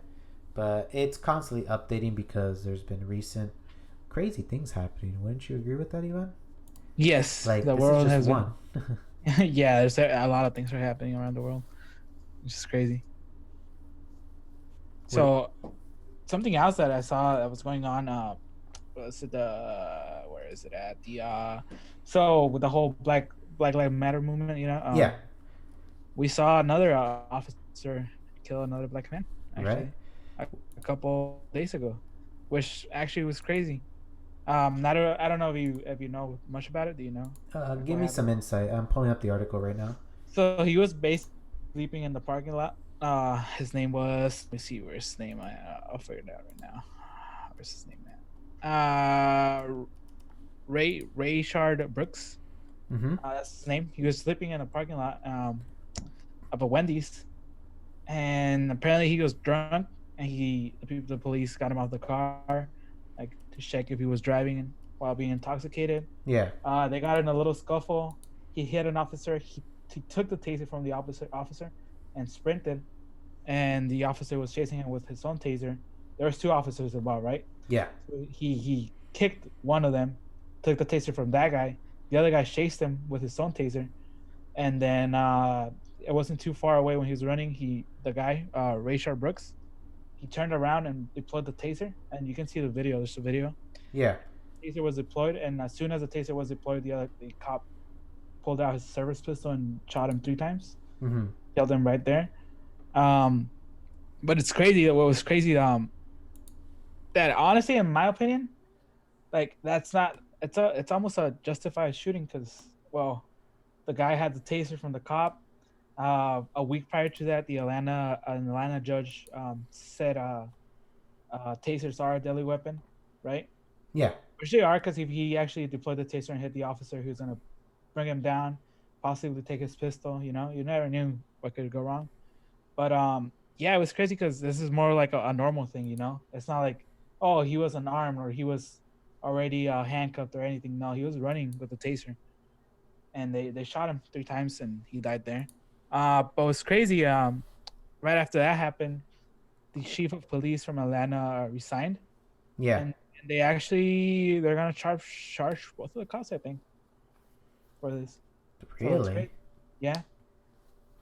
[SPEAKER 1] But it's constantly updating because there's been recent crazy things happening. Wouldn't you agree with that, Ivan?
[SPEAKER 2] Yes,
[SPEAKER 1] Like
[SPEAKER 2] the
[SPEAKER 1] this
[SPEAKER 2] world
[SPEAKER 1] is just
[SPEAKER 2] has
[SPEAKER 1] one.
[SPEAKER 2] yeah, there's a lot of things are happening around the world, which is crazy. So, something else that I saw that was going on, was it where is it at so with the whole Black Lives Matter movement,
[SPEAKER 1] yeah.
[SPEAKER 2] We saw another officer kill another black man actually,
[SPEAKER 1] right.
[SPEAKER 2] a couple days ago, which actually was crazy. I don't know if you know much about it. Do you know?
[SPEAKER 1] Give me some insight. I'm pulling up the article right now.
[SPEAKER 2] So he was basically sleeping in the parking lot. His name was. Let me see where's his name. I'll figure it out right now. Where's his name at? Rayshard Brooks. That's his name. He was sleeping in a parking lot of a Wendy's, and apparently he was drunk. And the police got him out of the car, like to check if he was driving while being intoxicated.
[SPEAKER 1] Yeah.
[SPEAKER 2] They got in a little scuffle. He hit an officer. He took the taser from the officer and sprinted, and the officer was chasing him with his own taser. There was two officers involved, right?
[SPEAKER 1] Yeah.
[SPEAKER 2] So he kicked one of them, took the taser from that guy. The other guy chased him with his own taser, and then it wasn't too far away when he was running. The guy, Rayshard Brooks, he turned around and deployed the taser, and you can see the video. There's a video.
[SPEAKER 1] Yeah.
[SPEAKER 2] The taser was deployed, and as soon as the taser was deployed, the cop pulled out his service pistol and shot him 3 times. Killed him right there. But it's crazy. What was crazy? That honestly, in my opinion, like that's not. It's almost a justified shooting because the guy had the taser from the cop. A week prior to that, an Atlanta judge said tasers are a deadly weapon, right?
[SPEAKER 1] Yeah.
[SPEAKER 2] Which they are, because if he actually deployed the taser and hit the officer, he was gonna bring him down, possibly take his pistol. You never knew what could go wrong. But yeah, it was crazy because this is more like a normal thing. It's not like he was unarmed or he was already handcuffed or anything. No, he was running with the taser, and they shot him 3 times and he died there. But it was crazy. Right after that happened, the chief of police from Atlanta resigned.
[SPEAKER 1] Yeah.
[SPEAKER 2] And they're gonna charge both of the cops, I think, for this.
[SPEAKER 1] Really?
[SPEAKER 2] So yeah.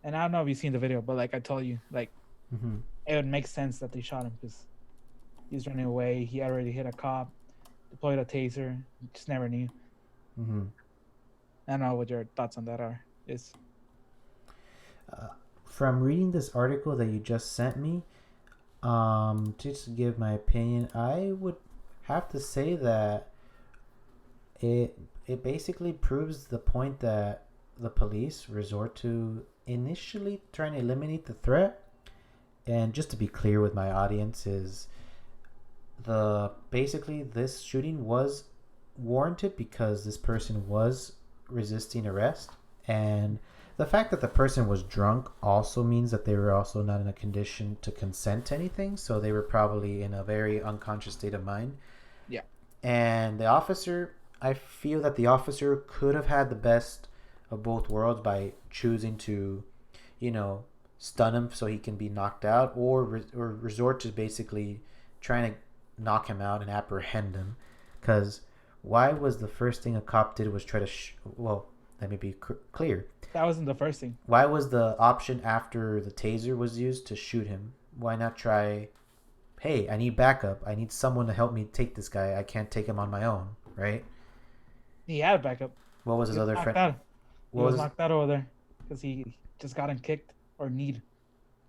[SPEAKER 2] And I don't know if you've seen the video, but like I told you, like it would make sense that they shot him because he's running away. He already hit a cop, deployed a taser. Just never knew. I don't know what your thoughts on that is.
[SPEAKER 1] From reading this article that you just sent me, just to give my opinion, I would have to say that it basically proves the point that the police resort to initially trying to eliminate the threat. And just to be clear with my audience, is basically this shooting was warranted because this person was resisting arrest, and The fact that the person was drunk also means that they were also not in a condition to consent to anything, so they were probably in a very unconscious state of mind.
[SPEAKER 2] Yeah.
[SPEAKER 1] And the officer, I feel that the officer could have had the best of both worlds by choosing to, you know, stun him so he can be knocked out, or resort to basically trying to knock him out and apprehend him. Because why was the first thing a cop did was try to well, let me be clear.
[SPEAKER 2] That wasn't the first thing.
[SPEAKER 1] Why was the option after the taser was used to shoot him? Why not try, hey, I need backup. I need someone to help me take this guy. I can't take him on my own, right?
[SPEAKER 2] He had a backup.
[SPEAKER 1] What was his other friend?
[SPEAKER 2] He was knocked out over there because he just got him kicked or kneed.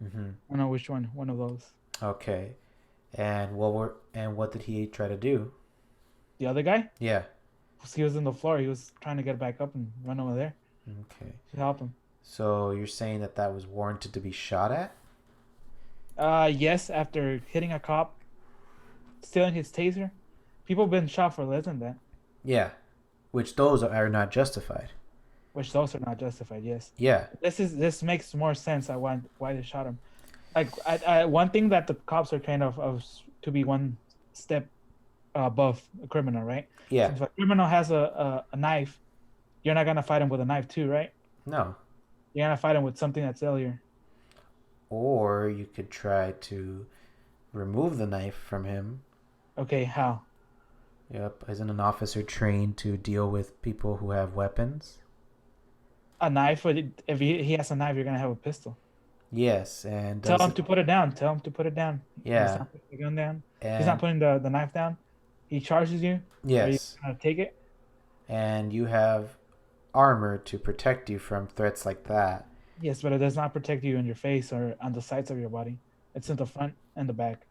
[SPEAKER 1] Mm-hmm.
[SPEAKER 2] I don't know which one. One of those.
[SPEAKER 1] Okay. And what did he try to do?
[SPEAKER 2] The other guy?
[SPEAKER 1] Yeah.
[SPEAKER 2] He was in the floor. He was trying to get back up and run over there.
[SPEAKER 1] Okay.
[SPEAKER 2] To help him.
[SPEAKER 1] So you're saying that was warranted to be shot at?
[SPEAKER 2] Yes. After hitting a cop, stealing his taser, people have been shot for less than that.
[SPEAKER 1] Yeah. Which those are not justified.
[SPEAKER 2] Which those are not justified. Yes.
[SPEAKER 1] Yeah.
[SPEAKER 2] This makes more sense. Why they shot him. Like one thing that the cops are trained of to be one step above a criminal, right?
[SPEAKER 1] Yeah.
[SPEAKER 2] So if a criminal has a knife, you're not gonna fight him with a knife too, right?
[SPEAKER 1] No.
[SPEAKER 2] You're gonna fight him with something that's deadlier.
[SPEAKER 1] Or you could try to remove the knife from him.
[SPEAKER 2] Okay, how?
[SPEAKER 1] Yep. Isn't an officer trained to deal with people who have weapons?
[SPEAKER 2] A knife? If he has a knife, you're gonna have a pistol.
[SPEAKER 1] Yes, and
[SPEAKER 2] tell him to put it down. Tell him to put it down.
[SPEAKER 1] Yeah.
[SPEAKER 2] He's not putting the gun down.
[SPEAKER 1] And
[SPEAKER 2] he's not putting the knife down. He charges you.
[SPEAKER 1] Yes.
[SPEAKER 2] Are you gonna take it?
[SPEAKER 1] And you have armor to protect you from threats like that.
[SPEAKER 2] Yes, but it does not protect you in your face or on the sides of your body. It's in the front and the back.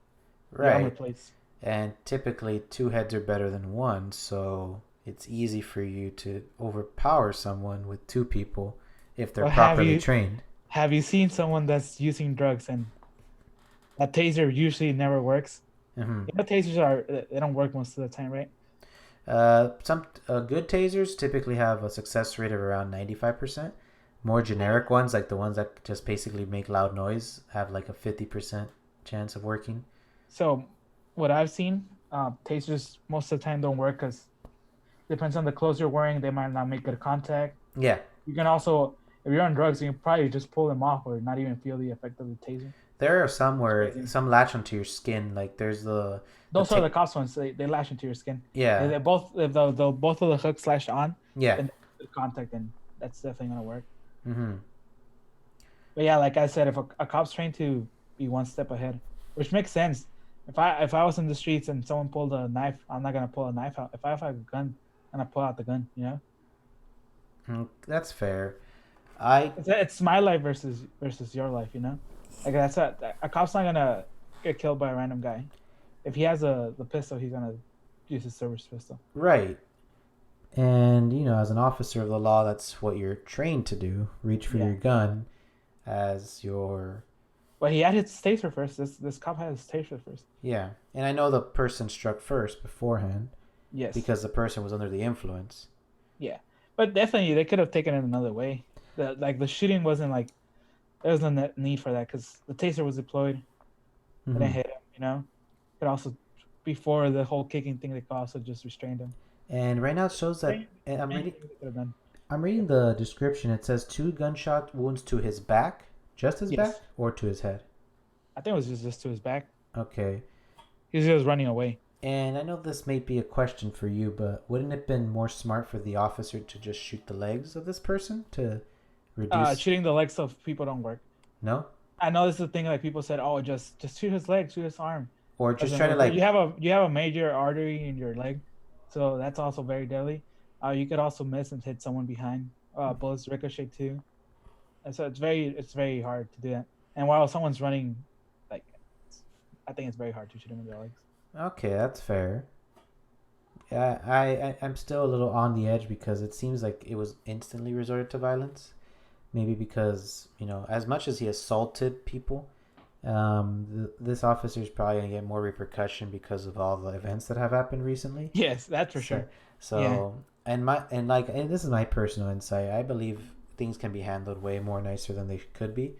[SPEAKER 1] Right.
[SPEAKER 2] The armor plates.
[SPEAKER 1] And typically 2 heads are better than 1, so it's easy for you to overpower someone with 2 people if they're properly trained.
[SPEAKER 2] Have you seen someone that's using drugs and that taser usually never works?
[SPEAKER 1] Mm-hmm.
[SPEAKER 2] You know, tasers they don't work most of the time, right?
[SPEAKER 1] Some good tasers typically have a success rate of around 95%. More generic ones, like the ones that just basically make loud noise, have like a 50% chance of working.
[SPEAKER 2] So, what I've seen, tasers most of the time don't work because depends on the clothes you're wearing. They might not make good contact.
[SPEAKER 1] Yeah.
[SPEAKER 2] You can also, if you're on drugs, you can probably just pull them off or not even feel the effect of the taser.
[SPEAKER 1] There are some where some latch onto your skin. Like there's the
[SPEAKER 2] those are the cops ones. They latch into your skin.
[SPEAKER 1] Yeah.
[SPEAKER 2] They both if the both of the hooks latch on.
[SPEAKER 1] Yeah.
[SPEAKER 2] And the contact, then that's definitely gonna work.
[SPEAKER 1] Mm-hmm.
[SPEAKER 2] But yeah, like I said, if a cop's trained to be one step ahead, which makes sense. If I was in the streets and someone pulled a knife, I'm not gonna pull a knife out. If I have a gun, I'm gonna pull out the gun. You know.
[SPEAKER 1] That's fair.
[SPEAKER 2] It's my life versus your life. You know. Like that's a cop's not gonna get killed by a random guy. If he has the pistol, he's gonna use his service pistol.
[SPEAKER 1] Right. And as an officer of the law, that's what you're trained to do. Reach for your gun as your.
[SPEAKER 2] Well, he had his taser first. This cop had his taser first.
[SPEAKER 1] Yeah, and I know the person struck first beforehand.
[SPEAKER 2] Yes.
[SPEAKER 1] Because the person was under the influence.
[SPEAKER 2] Yeah, but definitely they could have taken it another way. The shooting wasn't like. There was no need for that because the taser was deployed. Mm-hmm. And it hit him, But also, before the whole kicking thing, they could also just restrained him.
[SPEAKER 1] And right now it shows that I'm reading the description. It says 2 gunshot wounds to his back, just his back, or to his head.
[SPEAKER 2] I think it was just to his back.
[SPEAKER 1] Okay.
[SPEAKER 2] He was just running away.
[SPEAKER 1] And I know this may be a question for you, but wouldn't it have been more smart for the officer to just shoot the legs of this person to reduce?
[SPEAKER 2] Shooting the legs of people don't work.
[SPEAKER 1] No?
[SPEAKER 2] I know this is the thing, like people said, oh, just shoot his leg, shoot his arm.
[SPEAKER 1] Or just try to like...
[SPEAKER 2] You have a major artery in your leg, so that's also very deadly. You could also miss and hit someone behind. Bullets ricochet too. And so it's very hard to do that. And while someone's running, I think it's very hard to shoot them in their legs. Okay,
[SPEAKER 1] that's fair. Yeah, I'm still a little on the edge because it seems like it was instantly resorted to violence. Maybe because, as much as he assaulted people, this officer is probably going to get more repercussion because of all the events that have happened recently.
[SPEAKER 2] Yes, that's for sure.
[SPEAKER 1] So, and this is my personal insight. I believe things can be handled way more nicer than they could be.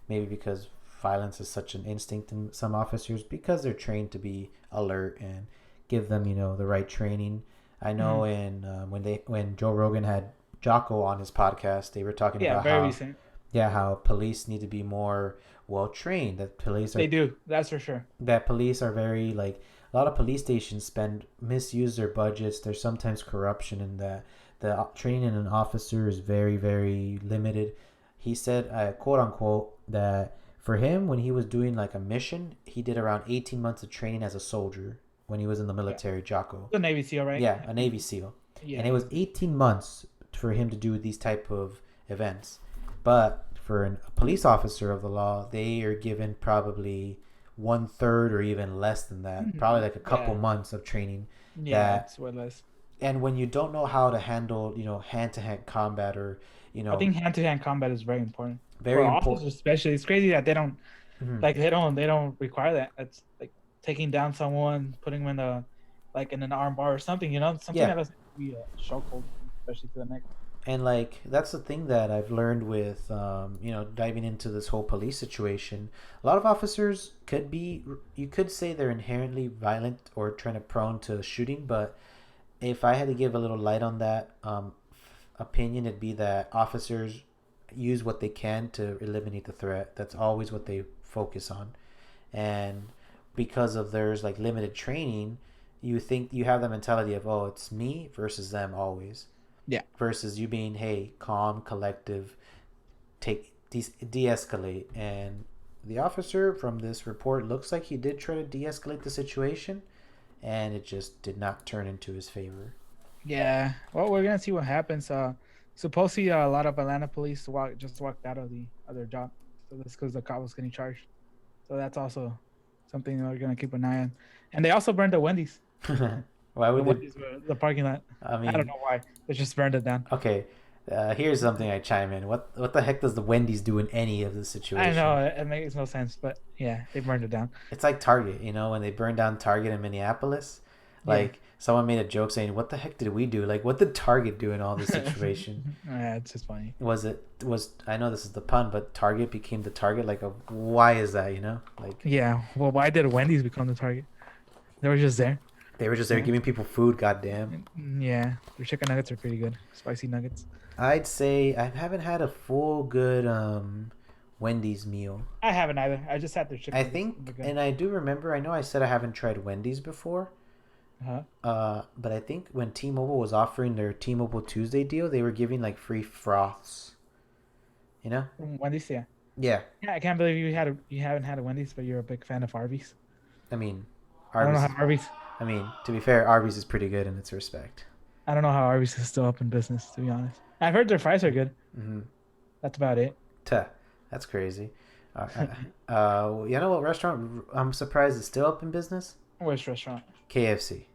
[SPEAKER 1] Maybe because violence is such an instinct in some officers because they're trained to be alert and give them, the right training. I know when Joe Rogan had Jocko on his podcast, they were talking
[SPEAKER 2] Yeah,
[SPEAKER 1] about
[SPEAKER 2] very
[SPEAKER 1] how
[SPEAKER 2] recent.
[SPEAKER 1] how police need to be more well trained. That police
[SPEAKER 2] They
[SPEAKER 1] are
[SPEAKER 2] do. That's for sure.
[SPEAKER 1] that police are very like a lot of police stations spend misuse their budgets. There's sometimes corruption in that. The training in an officer is very very limited. He said, quote unquote, that for him when he was doing like a mission, he did around 18 months of training as a soldier when he was in the
[SPEAKER 2] Yeah.
[SPEAKER 1] military, Jocko.
[SPEAKER 2] The Navy SEAL, right?
[SPEAKER 1] Yeah, a Navy SEAL.
[SPEAKER 2] Yeah.
[SPEAKER 1] And it was 18 months for him to do these type of events. But for a police officer of the law, they are given probably 1/3 or even less than that. Probably like a couple months of training.
[SPEAKER 2] Yeah, it's way less.
[SPEAKER 1] And when you don't know how to handle, hand-to-hand combat or,
[SPEAKER 2] I think hand-to-hand combat is very important.
[SPEAKER 1] very
[SPEAKER 2] For
[SPEAKER 1] important.
[SPEAKER 2] officers especially, it's crazy that they don't they don't require that. It's like taking down someone, putting them in in an arm bar or something, something that doesn't be a chokehold, especially to the neck.
[SPEAKER 1] And like that's the thing that I've learned with diving into this whole police situation. A lot of officers you could say they're inherently violent or trying to prone to shooting, but if I had to give a little light on that opinion, it'd be that officers use what they can to eliminate the threat. That's always what they focus on. And because of there's like limited training, you think you have the mentality of, oh, it's me versus them always.
[SPEAKER 2] Yeah.
[SPEAKER 1] Versus you being, hey, calm, collective, de-escalate. And the officer from this report looks like he did try to de-escalate the situation, and it just did not turn into his favor.
[SPEAKER 2] Yeah. Well, we're gonna see what happens. Supposedly a lot of Atlanta police walked out of their job. So that's because the cop was getting charged. So that's also something that we're gonna keep an eye on. And they also burned the Wendy's.
[SPEAKER 1] Why would
[SPEAKER 2] The parking lot?
[SPEAKER 1] I mean,
[SPEAKER 2] I don't know why. They just burned it down.
[SPEAKER 1] Okay, here's something I chime in. What the heck does the Wendy's do in any of this situation?
[SPEAKER 2] I know it makes no sense, but yeah, they burned it down.
[SPEAKER 1] It's like Target, when they burned down Target in Minneapolis. Like someone made a joke saying, "What the heck did we do? Like, what did Target do in all this situation?"
[SPEAKER 2] Yeah, it's just funny.
[SPEAKER 1] I know this is the pun, but Target became the target. Like, why is that? Like.
[SPEAKER 2] Yeah. Well, why did Wendy's become the target? They were just there.
[SPEAKER 1] They were just there giving people food. Goddamn.
[SPEAKER 2] Yeah, their chicken nuggets are pretty good. Spicy nuggets.
[SPEAKER 1] I'd say I haven't had a full good Wendy's meal.
[SPEAKER 2] I haven't either. I just had their chicken.
[SPEAKER 1] I think, and I do remember. I know I said I haven't tried Wendy's before. But I think when T-Mobile was offering their T-Mobile Tuesday deal, they were giving like free froths.
[SPEAKER 2] Wendy's, yeah.
[SPEAKER 1] Yeah.
[SPEAKER 2] Yeah, I can't believe you haven't had a Wendy's, but you're a big fan of Arby's.
[SPEAKER 1] I mean,
[SPEAKER 2] Arby's. I don't know how Arby's.
[SPEAKER 1] I mean, to be fair, Arby's is pretty good in its respect.
[SPEAKER 2] I don't know how Arby's is still up in business, to be honest. I've heard their fries are good. That's about it.
[SPEAKER 1] That's crazy. You know what restaurant I'm surprised is still up in business?
[SPEAKER 2] Which restaurant?
[SPEAKER 1] KFC.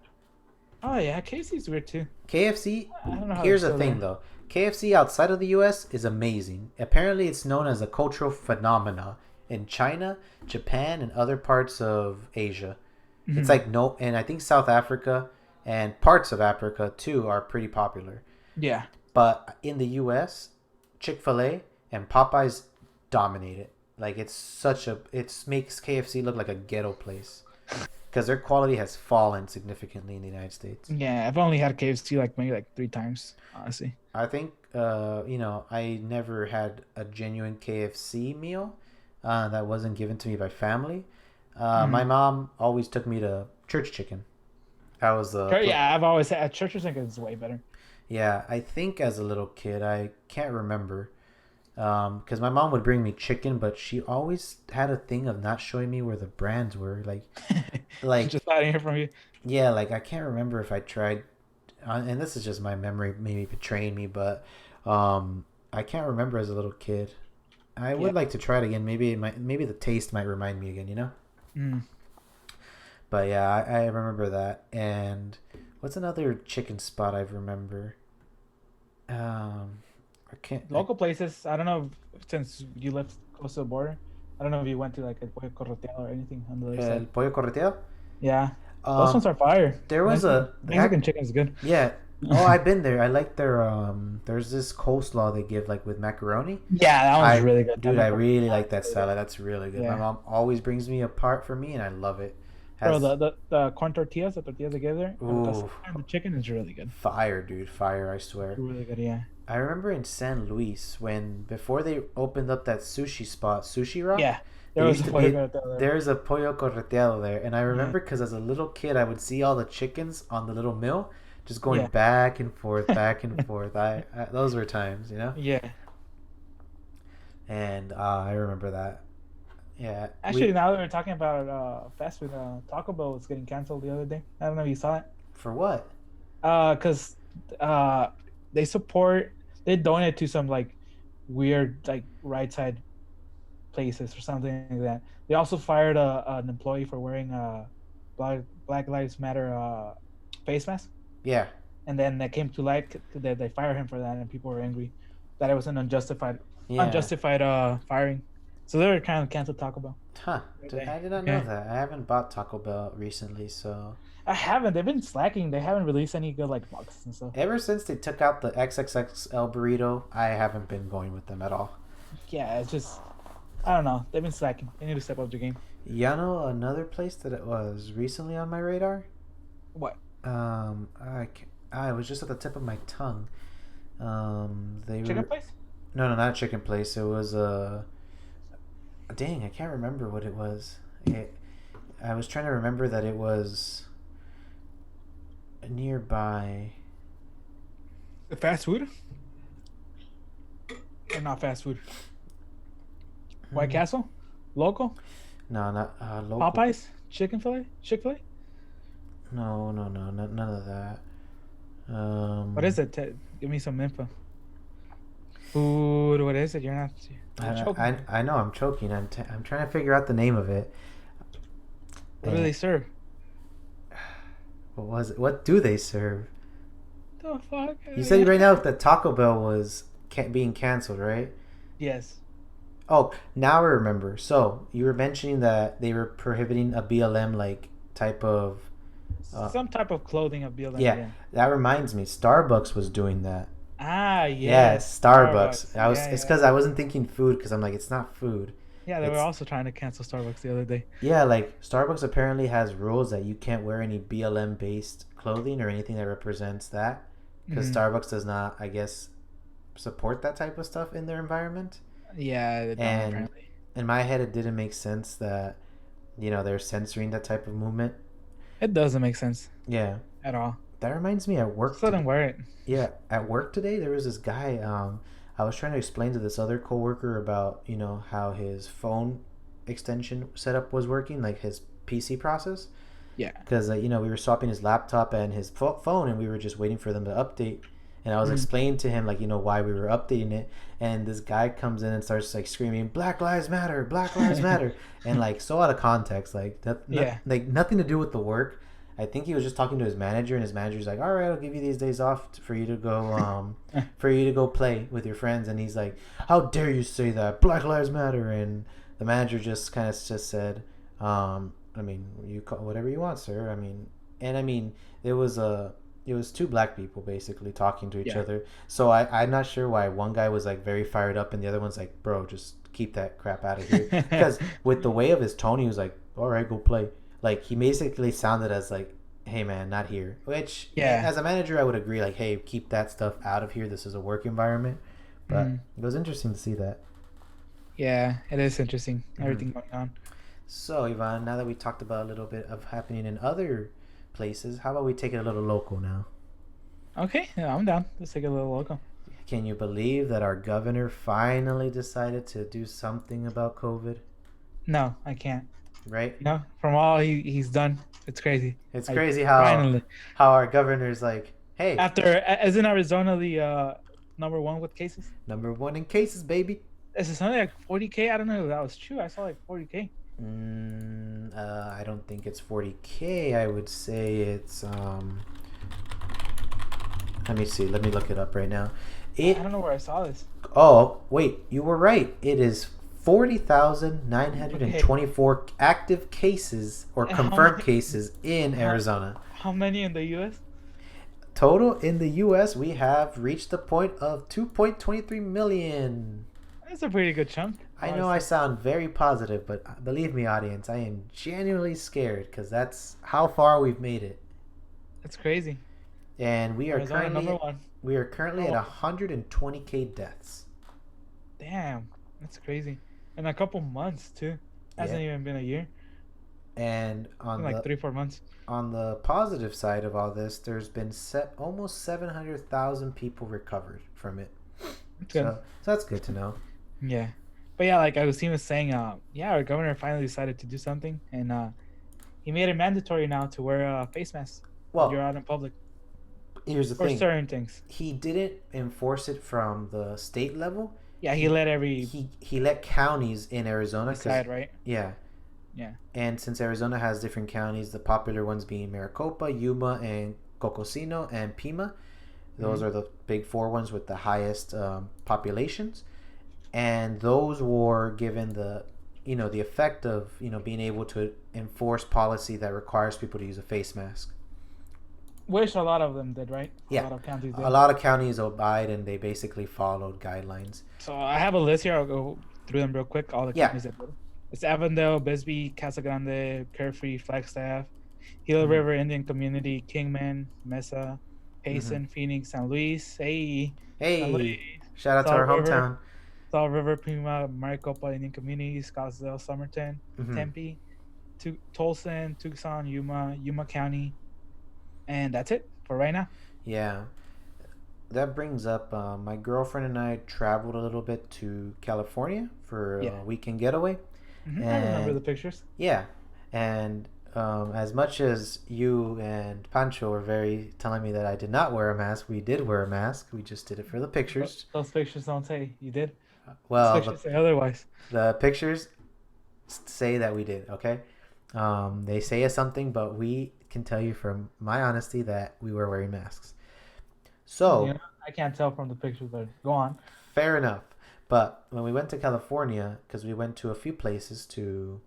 [SPEAKER 2] Oh yeah, KFC's weird too.
[SPEAKER 1] KFC.
[SPEAKER 2] I don't know how
[SPEAKER 1] here's the thing though. KFC outside of the U.S. is amazing. Apparently, it's known as a cultural phenomena in China, Japan, and other parts of Asia. It's like and I think South Africa and parts of Africa too are pretty popular.
[SPEAKER 2] Yeah.
[SPEAKER 1] But in the U.S., Chick-fil-A and Popeyes dominate it. Like it makes KFC look like a ghetto place because their quality has fallen significantly in the United States.
[SPEAKER 2] Yeah, I've only had KFC maybe 3 times, honestly.
[SPEAKER 1] I think I never had a genuine KFC meal that wasn't given to me by family. My mom always took me to Church Chicken. That was
[SPEAKER 2] I've always had Church Chicken is way better.
[SPEAKER 1] Yeah, I think as a little kid, I can't remember. Because my mom would bring me chicken, but she always had a thing of not showing me where the brands were. Like
[SPEAKER 2] just hiding it from you.
[SPEAKER 1] Yeah, I can't remember if I tried, and this is just my memory maybe betraying me, but I can't remember as a little kid. I would like to try it again. Maybe the taste might remind me again. But yeah, I remember that. And what's another chicken spot I remember?
[SPEAKER 2] Local places. I don't know since you lived close to the border. I don't know if you went to El Pollo Correteado or anything on the other side.
[SPEAKER 1] El Pollo Correteado?
[SPEAKER 2] Yeah. Those ones are fire.
[SPEAKER 1] There was
[SPEAKER 2] Mexican chicken is good.
[SPEAKER 1] Yeah, Oh, I've been there. I like their there's this coleslaw they give like with macaroni.
[SPEAKER 2] Yeah, that one's
[SPEAKER 1] I
[SPEAKER 2] really good. That
[SPEAKER 1] Dude, I
[SPEAKER 2] macaroni
[SPEAKER 1] really like
[SPEAKER 2] salad is
[SPEAKER 1] that
[SPEAKER 2] really good.
[SPEAKER 1] salad. That's really good. My
[SPEAKER 2] Yeah.
[SPEAKER 1] mom always brings me a part for me and I love it.
[SPEAKER 2] Bro,
[SPEAKER 1] Has
[SPEAKER 2] the corn tortillas, the tortillas they give there, and with
[SPEAKER 1] ooh,
[SPEAKER 2] the chicken is really good.
[SPEAKER 1] fire, dude, fire, I swear.
[SPEAKER 2] Really good, yeah.
[SPEAKER 1] I remember in San Luis when before they opened up that sushi spot, Sushi Rock,
[SPEAKER 2] Yeah. There
[SPEAKER 1] there
[SPEAKER 2] was
[SPEAKER 1] used
[SPEAKER 2] a
[SPEAKER 1] to
[SPEAKER 2] pollo
[SPEAKER 1] be
[SPEAKER 2] corretado there.
[SPEAKER 1] there's a pollo correteado there, and I
[SPEAKER 2] Yeah.
[SPEAKER 1] remember because as a little kid I would see all the chickens on the little mill just going
[SPEAKER 2] Yeah.
[SPEAKER 1] back and forth, back and forth. I those were times, you know,
[SPEAKER 2] Yeah.
[SPEAKER 1] and I remember that. Yeah,
[SPEAKER 2] Actually, now that we're talking about fast food, Taco Bell was getting canceled the other day. I don't know if you saw it.
[SPEAKER 1] for what?
[SPEAKER 2] Cause uh, they support, they donate to some like weird like right side places or something like that. They also fired an employee for wearing a Black Lives Matter face mask,
[SPEAKER 1] Yeah,
[SPEAKER 2] and then that came to light that they fired him for that, and people were angry that it was an
[SPEAKER 1] yeah.
[SPEAKER 2] unjustified firing. So they were kind of canceled Taco Bell.
[SPEAKER 1] Huh. I did not know
[SPEAKER 2] Yeah.
[SPEAKER 1] that. I haven't bought Taco Bell recently, so
[SPEAKER 2] I haven't. They've been slacking. They haven't released any good like bugs and stuff.
[SPEAKER 1] ever since they took out the XXXL burrito, I haven't been going with them at all.
[SPEAKER 2] Yeah, it's just I don't know. They've been slacking. They need to step up their game.
[SPEAKER 1] You know another place that it was recently on my radar?
[SPEAKER 2] What?
[SPEAKER 1] I was just at the tip of my tongue. They
[SPEAKER 2] Chicken
[SPEAKER 1] were
[SPEAKER 2] place?
[SPEAKER 1] no, not a chicken place. It was dang, I can't remember what it was. I was trying to remember that it was nearby.
[SPEAKER 2] The fast food? Or not fast food? White Castle? Local?
[SPEAKER 1] No, not local.
[SPEAKER 2] Popeyes? Chicken fillet? Chick-fil-A?
[SPEAKER 1] No, none of that.
[SPEAKER 2] What is it? Give me some info. Food, what is it? You're choking.
[SPEAKER 1] I know I'm choking. I'm trying to figure out the name of it.
[SPEAKER 2] What do they serve?
[SPEAKER 1] What was it? What do they serve?
[SPEAKER 2] The fuck?
[SPEAKER 1] You said right now that Taco Bell was being canceled, right?
[SPEAKER 2] Yes.
[SPEAKER 1] Oh, now I remember. So you were mentioning that they were prohibiting a BLM like type of.
[SPEAKER 2] Some type of clothing of BLM.
[SPEAKER 1] Yeah, that reminds me. Starbucks was doing that.
[SPEAKER 2] Ah,
[SPEAKER 1] Yeah,
[SPEAKER 2] yes.
[SPEAKER 1] Starbucks. I was.
[SPEAKER 2] Yeah,
[SPEAKER 1] It's
[SPEAKER 2] yeah.
[SPEAKER 1] because I wasn't thinking food because I'm like it's not food.
[SPEAKER 2] Yeah, they were
[SPEAKER 1] It's
[SPEAKER 2] also trying to cancel Starbucks the other day.
[SPEAKER 1] Yeah, like Starbucks apparently has rules that you can't wear any BLM based clothing or anything that represents that because
[SPEAKER 2] Mhm.
[SPEAKER 1] Starbucks does not, I guess, support that type of stuff in their environment.
[SPEAKER 2] Yeah, they don't
[SPEAKER 1] And
[SPEAKER 2] apparently.
[SPEAKER 1] in my head, it didn't make sense that they're censoring that type of movement.
[SPEAKER 2] It doesn't make sense
[SPEAKER 1] Yeah,
[SPEAKER 2] at all.
[SPEAKER 1] that reminds me at work
[SPEAKER 2] Still
[SPEAKER 1] today.
[SPEAKER 2] didn't wear it.
[SPEAKER 1] Yeah, at work today there was this guy. I was trying to explain to this other coworker about how his phone extension setup was working, like his PC process.
[SPEAKER 2] Yeah.
[SPEAKER 1] Because we were swapping his laptop and his phone, and we were just waiting for them to update. And I was
[SPEAKER 2] Mhm.
[SPEAKER 1] explaining to him like why we were updating it, and this guy comes in and starts like screaming "Black Lives Matter, Black Lives Matter," and like so out of context, like
[SPEAKER 2] Yeah.
[SPEAKER 1] like nothing to do with the work. I think he was just talking to his manager, and his manager's like, "All right, I'll give you these days off for you to go for you to go play with your friends." And he's like, "How dare you say that? Black Lives Matter!" And the manager just kind of just said, I mean, you call whatever you want, sir. I mean, it was two black people basically talking to each
[SPEAKER 2] Yeah.
[SPEAKER 1] other. So I'm not sure why one guy was like very fired up and the other one's like, bro, just keep that crap out of here. Because with the way of his tone, he was like, all right, go play. Like he basically sounded as like, hey man, not here. Which
[SPEAKER 2] Yeah.
[SPEAKER 1] as a manager, I would agree. Like, hey, keep that stuff out of here. This is a work environment. But
[SPEAKER 2] Mhm.
[SPEAKER 1] it was interesting to see that.
[SPEAKER 2] Yeah, it is interesting.
[SPEAKER 1] Mhm.
[SPEAKER 2] Everything going on.
[SPEAKER 1] So, Ivan, now that we talked about a little bit of happening in other places, how about we take it a little local now?
[SPEAKER 2] Okay, yeah, I'm down. Let's take a little local.
[SPEAKER 1] Can you believe that our governor finally decided to do something about COVID?
[SPEAKER 2] No, I can't.
[SPEAKER 1] Right?
[SPEAKER 2] No, from all he's done, it's crazy.
[SPEAKER 1] It's
[SPEAKER 2] Like,
[SPEAKER 1] crazy how
[SPEAKER 2] finally,
[SPEAKER 1] our governor's like, hey,
[SPEAKER 2] after isn't Arizona the number one with cases?
[SPEAKER 1] number one in cases, baby.
[SPEAKER 2] Is it something like 40K? I don't know if that was true. I saw like 40K.
[SPEAKER 1] I don't think it's 40K. I would say it's let me see. Let me look it up right now.
[SPEAKER 2] I don't know where I saw this.
[SPEAKER 1] Oh, wait, you were right. It is 40,924 active cases or
[SPEAKER 2] And how
[SPEAKER 1] confirmed
[SPEAKER 2] many-
[SPEAKER 1] cases in
[SPEAKER 2] how-
[SPEAKER 1] Arizona.
[SPEAKER 2] How many in the U.S.?
[SPEAKER 1] Total in the U.S., we have reached the point of 2.23 million.
[SPEAKER 2] That's a pretty good chunk,
[SPEAKER 1] I know I
[SPEAKER 2] honestly.
[SPEAKER 1] sound very positive, but believe me, audience, I am genuinely scared because that's how far we've made it.
[SPEAKER 2] That's crazy.
[SPEAKER 1] And
[SPEAKER 2] Arizona number one.
[SPEAKER 1] we are currently at
[SPEAKER 2] Oh,
[SPEAKER 1] 120K deaths.
[SPEAKER 2] damn, that's crazy. In a couple months too. Hasn't
[SPEAKER 1] Yep.
[SPEAKER 2] even been a year.
[SPEAKER 1] And
[SPEAKER 2] Been like 3, 4 months.
[SPEAKER 1] on the positive side of all this, there's been almost 700,000 people recovered from it.
[SPEAKER 2] That's good.
[SPEAKER 1] So that's good to know.
[SPEAKER 2] Yeah. But yeah, like Agustin was saying, yeah, our governor finally decided to do something, and he made it mandatory now to wear a face mask when you're
[SPEAKER 1] Well,
[SPEAKER 2] out in public
[SPEAKER 1] here's the
[SPEAKER 2] for
[SPEAKER 1] thing.
[SPEAKER 2] certain things.
[SPEAKER 1] He didn't enforce it from the state level.
[SPEAKER 2] Yeah, he
[SPEAKER 1] He
[SPEAKER 2] let every
[SPEAKER 1] he let counties in Arizona because
[SPEAKER 2] decide, right?
[SPEAKER 1] yeah,
[SPEAKER 2] Yeah.
[SPEAKER 1] and since Arizona has different counties, the popular ones being Maricopa, Yuma, and Cocosino and Pima. Those
[SPEAKER 2] Hmm.
[SPEAKER 1] are the big four ones with the highest populations, and those were given the effect of being able to enforce policy that requires people to use a face mask.
[SPEAKER 2] Which a lot of them did, right? A
[SPEAKER 1] Yeah,
[SPEAKER 2] lot of counties
[SPEAKER 1] a
[SPEAKER 2] did.
[SPEAKER 1] lot of counties obeyed and they basically followed guidelines.
[SPEAKER 2] So I have a list here. I'll go through them real quick. All the
[SPEAKER 1] Yeah.
[SPEAKER 2] counties that did. It's Avondale, Bisbee, Casa Grande, Carefree, Flagstaff, Gila
[SPEAKER 1] Mm-hmm.
[SPEAKER 2] River Indian Community, Kingman, Mesa,
[SPEAKER 1] Mm-hmm.
[SPEAKER 2] Payson, Phoenix, San Luis, hey, San Luis,
[SPEAKER 1] Hey, shout out to our
[SPEAKER 2] Salt River,
[SPEAKER 1] hometown.
[SPEAKER 2] Salt River, Pima, Maricopa Indian Community, Scottsdale, Somerton,
[SPEAKER 1] Mm-hmm.
[SPEAKER 2] Tempe, Tolson, Tucson, Yuma County, and that's it for right now.
[SPEAKER 1] Yeah, that brings up my girlfriend and I traveled a little bit to California for
[SPEAKER 2] Yeah,
[SPEAKER 1] a weekend getaway,
[SPEAKER 2] I remember
[SPEAKER 1] and
[SPEAKER 2] the pictures.
[SPEAKER 1] yeah, and as much as you and Pancho were very telling me that I did not wear a mask, we did wear a mask. We just did it for the pictures.
[SPEAKER 2] Those pictures don't say you did. Those
[SPEAKER 1] Well,
[SPEAKER 2] pictures say otherwise.
[SPEAKER 1] the pictures say that we did. Okay, they say something, but we can tell you from my honesty that we were wearing masks.
[SPEAKER 2] You
[SPEAKER 1] So
[SPEAKER 2] know, I can't tell from the pictures, but go on.
[SPEAKER 1] fair enough. But when we went to California, because we went to a few places to,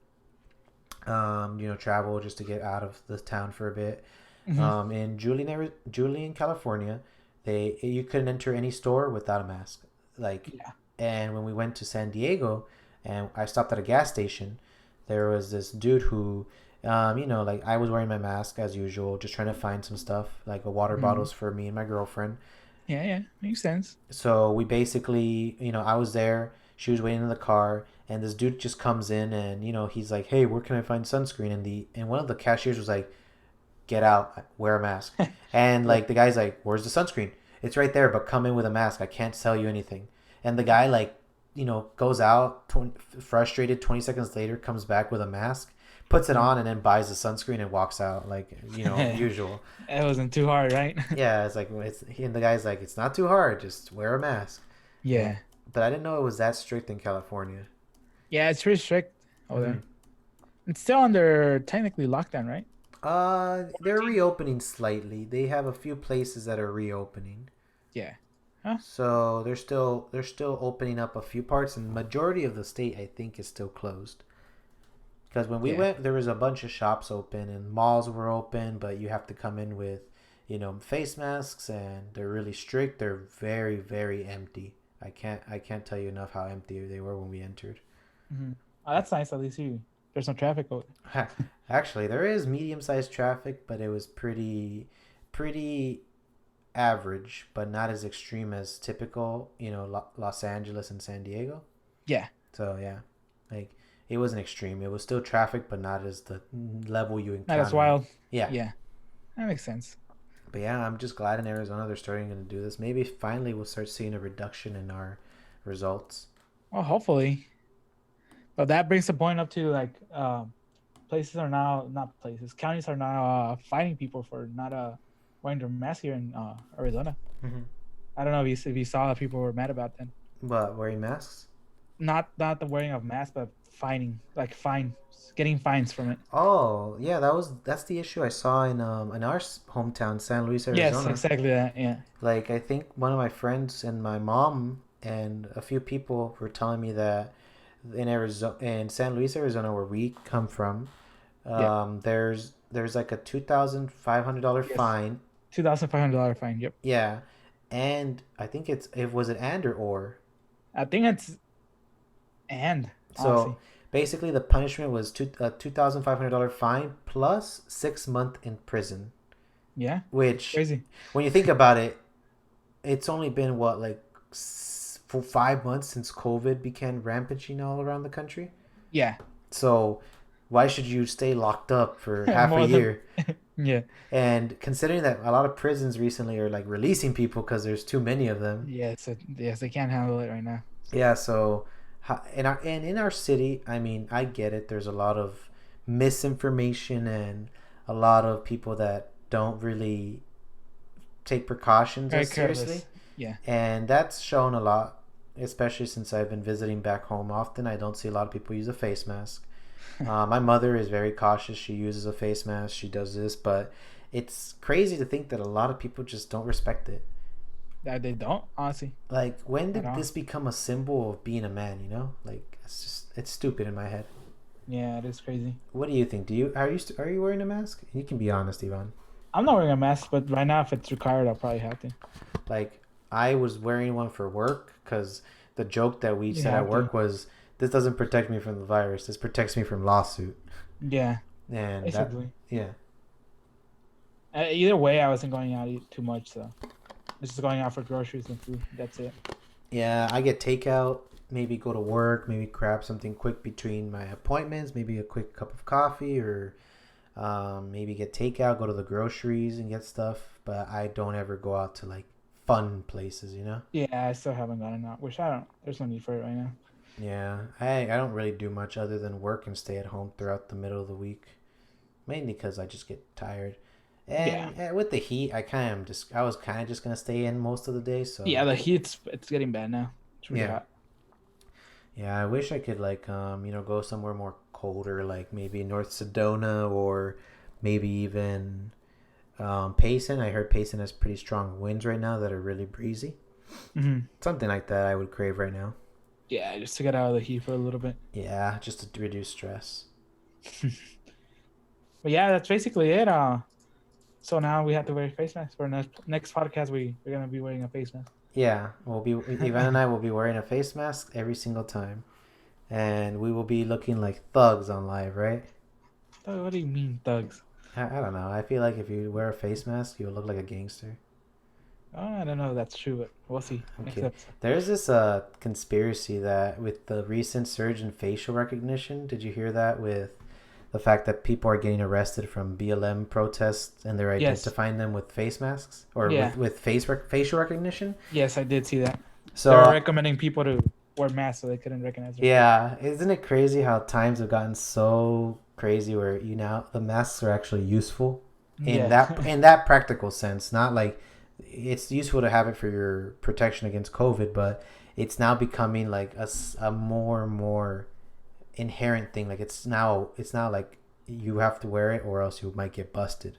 [SPEAKER 1] travel just to get out of the town for a bit.
[SPEAKER 2] Hmm.
[SPEAKER 1] In Julian, California, you couldn't enter any store without a mask. Like,
[SPEAKER 2] Yeah.
[SPEAKER 1] and when we went to San Diego, and I stopped at a gas station, there was this dude who, like I was wearing my mask as usual, just trying to find some stuff like a water
[SPEAKER 2] Hmm.
[SPEAKER 1] bottles for me and my girlfriend.
[SPEAKER 2] Yeah, yeah, makes sense.
[SPEAKER 1] So we basically, I was there. She was waiting in the car, and this dude just comes in, and he's like, "Hey, where can I find sunscreen?" And one of the cashiers was like, "Get out, wear a mask." And
[SPEAKER 2] Yeah.
[SPEAKER 1] like the guy's like, "Where's the sunscreen?" "It's right there, but come in with a mask. I can't sell you anything." And the guy like, goes out, frustrated. 20 seconds later, comes back with a mask, puts it
[SPEAKER 2] Mhm.
[SPEAKER 1] on, and then buys the sunscreen and walks out like usual.
[SPEAKER 2] It wasn't too hard, right?
[SPEAKER 1] Yeah, it's like and the guy's like, "It's not too hard. Just wear a mask." And,
[SPEAKER 2] Yeah.
[SPEAKER 1] but I didn't know it was that strict in California.
[SPEAKER 2] Yeah, it's pretty strict over
[SPEAKER 1] Mm-hmm.
[SPEAKER 2] there. It's still under technically lockdown, right?
[SPEAKER 1] They're
[SPEAKER 2] Quarantine?
[SPEAKER 1] reopening slightly. They have a few places that are reopening.
[SPEAKER 2] Yeah. Huh?
[SPEAKER 1] So they're still opening up a few parts, and majority of the state I think is still closed. Because when we
[SPEAKER 2] Yeah.
[SPEAKER 1] went, there was a bunch of shops open and malls were open, but you have to come in with, face masks, and they're really strict. They're very very empty. I can't tell you enough how empty they were when we entered.
[SPEAKER 2] Hmm. Oh, that's nice. At least there's no traffic over
[SPEAKER 1] Actually, there is medium-sized traffic, but it was pretty average, but not as extreme as typical, Los Angeles and San Diego.
[SPEAKER 2] there. Yeah.
[SPEAKER 1] So yeah, like it wasn't extreme. It was still traffic, but not as the level you
[SPEAKER 2] Not as
[SPEAKER 1] encounter.
[SPEAKER 2] wild.
[SPEAKER 1] Yeah,
[SPEAKER 2] Yeah. That makes sense.
[SPEAKER 1] but yeah, I'm just glad in Arizona they're starting to do this. Maybe finally we'll start seeing a reduction in our results.
[SPEAKER 2] Well, hopefully. But that brings the point up to like places are now not places. Counties are now fining people for not wearing their mask here in Arizona.
[SPEAKER 1] Mm-hmm.
[SPEAKER 2] I don't know if you saw that people were mad about that.
[SPEAKER 1] But wearing masks.
[SPEAKER 2] Not the wearing of masks, but fines, getting fines from it.
[SPEAKER 1] Oh yeah, that's the issue I saw in our hometown, San Luis,
[SPEAKER 2] Yes,
[SPEAKER 1] Arizona.
[SPEAKER 2] exactly that. Yeah.
[SPEAKER 1] Like I think one of my friends and my mom and a few people were telling me that in San Luis, Arizona, where we come from,
[SPEAKER 2] Yeah.
[SPEAKER 1] there's like a $2,500
[SPEAKER 2] Yes.
[SPEAKER 1] fine
[SPEAKER 2] $2,500 fine. Yep.
[SPEAKER 1] Yeah, and I think it was it and or.
[SPEAKER 2] I think it's and
[SPEAKER 1] So
[SPEAKER 2] honestly.
[SPEAKER 1] basically, the punishment was $2,500 fine plus 6 month in prison.
[SPEAKER 2] Yeah, it's
[SPEAKER 1] Which,
[SPEAKER 2] crazy.
[SPEAKER 1] when you think about it, it's only been what like for 5 months since COVID began rampaging all around the country.
[SPEAKER 2] Yeah.
[SPEAKER 1] So why should you stay locked up for half a
[SPEAKER 2] More than
[SPEAKER 1] year?
[SPEAKER 2] yeah.
[SPEAKER 1] And considering that a lot of prisons recently are like releasing people because there's too many of them.
[SPEAKER 2] Yes, they can't handle it right now. So
[SPEAKER 1] Yeah, so in our city, I mean, I get it. There's a lot of misinformation and a lot of people that don't really take precautions
[SPEAKER 2] very
[SPEAKER 1] as seriously,
[SPEAKER 2] careless. Yeah.
[SPEAKER 1] and that's shown a lot. Especially since I've been visiting back home often, I don't see a lot of people use a face mask. My mother is very cautious. She uses a face mask. She does this, but it's crazy to think that a lot of people just don't respect it.
[SPEAKER 2] That they don't, honestly,
[SPEAKER 1] Like, when
[SPEAKER 2] at
[SPEAKER 1] did
[SPEAKER 2] all.
[SPEAKER 1] this become a symbol of being a man? Like, it's stupid in my head.
[SPEAKER 2] Yeah, it is crazy.
[SPEAKER 1] What do you think? Are you wearing a mask? You can be honest, Ivan.
[SPEAKER 2] I'm not wearing a mask, but right now, if it's required, I'll probably have to.
[SPEAKER 1] Like, I was wearing one for work because the joke that we
[SPEAKER 2] You
[SPEAKER 1] said at
[SPEAKER 2] have to.
[SPEAKER 1] work was, "This doesn't protect me from the virus. This protects me from lawsuit."
[SPEAKER 2] Yeah,
[SPEAKER 1] And that,
[SPEAKER 2] basically.
[SPEAKER 1] yeah,
[SPEAKER 2] Either way, I wasn't going out too much, so just going out for groceries and food. That's it.
[SPEAKER 1] yeah. I get takeout. Maybe go to work. Maybe grab something quick between my appointments. Maybe a quick cup of coffee, or maybe get takeout. Go to the groceries and get stuff. But I don't ever go out to like fun places. You know.
[SPEAKER 2] Yeah, I still haven't gotten out, which I don't. There's no need for it right now.
[SPEAKER 1] Yeah, I don't really do much other than work and stay at home throughout the middle of the week. Mainly because I just get tired.
[SPEAKER 2] Yeah,
[SPEAKER 1] And with the heat, I was kind of just gonna stay in most of the day.
[SPEAKER 2] yeah.
[SPEAKER 1] So
[SPEAKER 2] The heat's it's getting bad now. It's really
[SPEAKER 1] yeah,
[SPEAKER 2] hot.
[SPEAKER 1] yeah. I wish I could like go somewhere more colder, like maybe North Sedona or maybe even Payson. I heard Payson has pretty strong winds right now that are really breezy.
[SPEAKER 2] Hmm.
[SPEAKER 1] Something like that I would crave right now.
[SPEAKER 2] Yeah, just to get out of the heat for a little bit.
[SPEAKER 1] Yeah, just to reduce stress.
[SPEAKER 2] But yeah, that's basically it. So now we have to wear face masks for next podcast. We're gonna be wearing a face mask.
[SPEAKER 1] Yeah, Ivan and I will be wearing a face mask every single time, and we will be looking like thugs on live, right?
[SPEAKER 2] What do you mean, thugs?
[SPEAKER 1] I don't know. I feel like if you wear a face mask, you'll look like a gangster.
[SPEAKER 2] Oh, I don't know if that's true, but we'll see next
[SPEAKER 1] Okay.
[SPEAKER 2] episode.
[SPEAKER 1] There's this conspiracy that with the recent surge in facial recognition, did you hear that with the fact that people are getting arrested from BLM protests and they're
[SPEAKER 2] Yes.
[SPEAKER 1] identifying them with face masks or
[SPEAKER 2] Yeah.
[SPEAKER 1] with facial recognition?
[SPEAKER 2] Yes, I did see that.
[SPEAKER 1] So
[SPEAKER 2] They're recommending people to wear masks so they couldn't recognize their face.
[SPEAKER 1] yeah, isn't it crazy how times have gotten so crazy where the masks are actually useful in
[SPEAKER 2] Yeah.
[SPEAKER 1] that practical sense, not like it's useful to have it for your protection against COVID, but it's now becoming like a more and more inherent thing. Like it's now like you have to wear it or else you might get busted.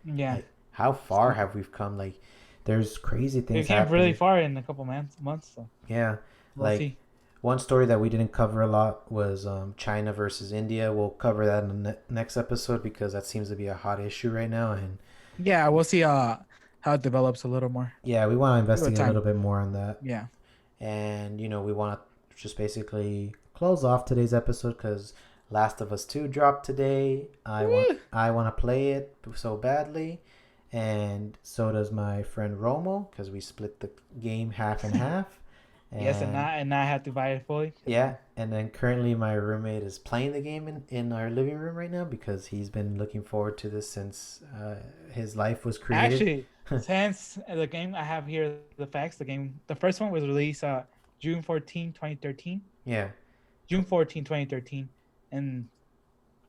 [SPEAKER 2] Yeah.
[SPEAKER 1] Like, how far have we come? Like, there's crazy
[SPEAKER 2] We
[SPEAKER 1] things
[SPEAKER 2] came really
[SPEAKER 1] happening.
[SPEAKER 2] far in a couple months, so
[SPEAKER 1] Yeah,
[SPEAKER 2] we'll
[SPEAKER 1] like
[SPEAKER 2] see.
[SPEAKER 1] one story that we didn't cover a lot was China versus India. We'll cover that in the next episode because that seems to be a hot issue right now. And
[SPEAKER 2] Yeah, we'll see how it develops a little more.
[SPEAKER 1] yeah, we want to
[SPEAKER 2] Give it
[SPEAKER 1] investigate a
[SPEAKER 2] time.
[SPEAKER 1] little bit more on that.
[SPEAKER 2] Yeah.
[SPEAKER 1] And we want to just basically close off today's episode because Last of Us 2 dropped today.
[SPEAKER 2] Woo!
[SPEAKER 1] I want to play it so badly, and so does my friend Romo because we split the game half and half.
[SPEAKER 2] Yes,
[SPEAKER 1] And
[SPEAKER 2] and I have to buy it fully.
[SPEAKER 1] yeah, and then currently my roommate is playing the game in our living room right now because he's been looking forward to this since his life was created.
[SPEAKER 2] Actually, since the game I have here the facts, the first one was released June 14, 2013.
[SPEAKER 1] Yeah,
[SPEAKER 2] June 14, 2013. And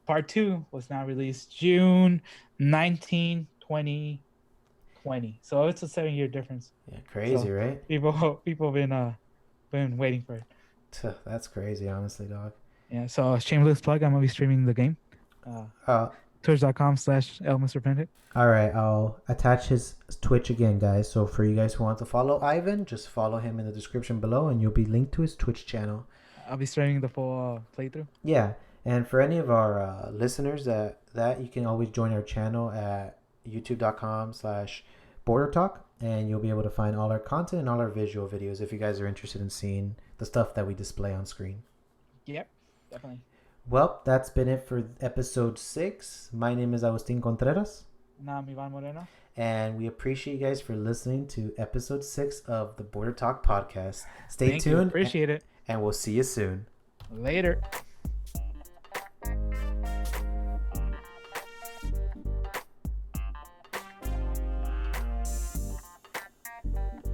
[SPEAKER 2] part 2 was now released June 19, 2020. So it's a 7-year difference.
[SPEAKER 1] yeah, crazy,
[SPEAKER 2] So
[SPEAKER 1] right?
[SPEAKER 2] people been waiting for it.
[SPEAKER 1] That's crazy, honestly, dog.
[SPEAKER 2] Yeah, so shameless plug, I'm gonna be streaming the game.
[SPEAKER 1] Uh,
[SPEAKER 2] Twitch.com/elmrpendant.
[SPEAKER 1] all right, I'll attach his Twitch again, guys. So for you guys who want to follow Ivan, just follow him in the description below, and you'll be linked to his Twitch channel.
[SPEAKER 2] I'll be streaming the full playthrough.
[SPEAKER 1] Yeah, and for any of our listeners that you can always join our channel at youtube.com/ Border Talk, and you'll be able to find all our content and all our visual videos if you guys are interested in seeing the stuff that we display on screen.
[SPEAKER 2] Yep, definitely.
[SPEAKER 1] Well, that's been it for episode 6. My name is Agustin Contreras.
[SPEAKER 2] And I'm Ivan Moreno.
[SPEAKER 1] And we appreciate you guys for listening to episode 6 of the Border Talk podcast. Stay
[SPEAKER 2] Thank
[SPEAKER 1] tuned.
[SPEAKER 2] You. Appreciate it.
[SPEAKER 1] And we'll see you soon.
[SPEAKER 2] Later.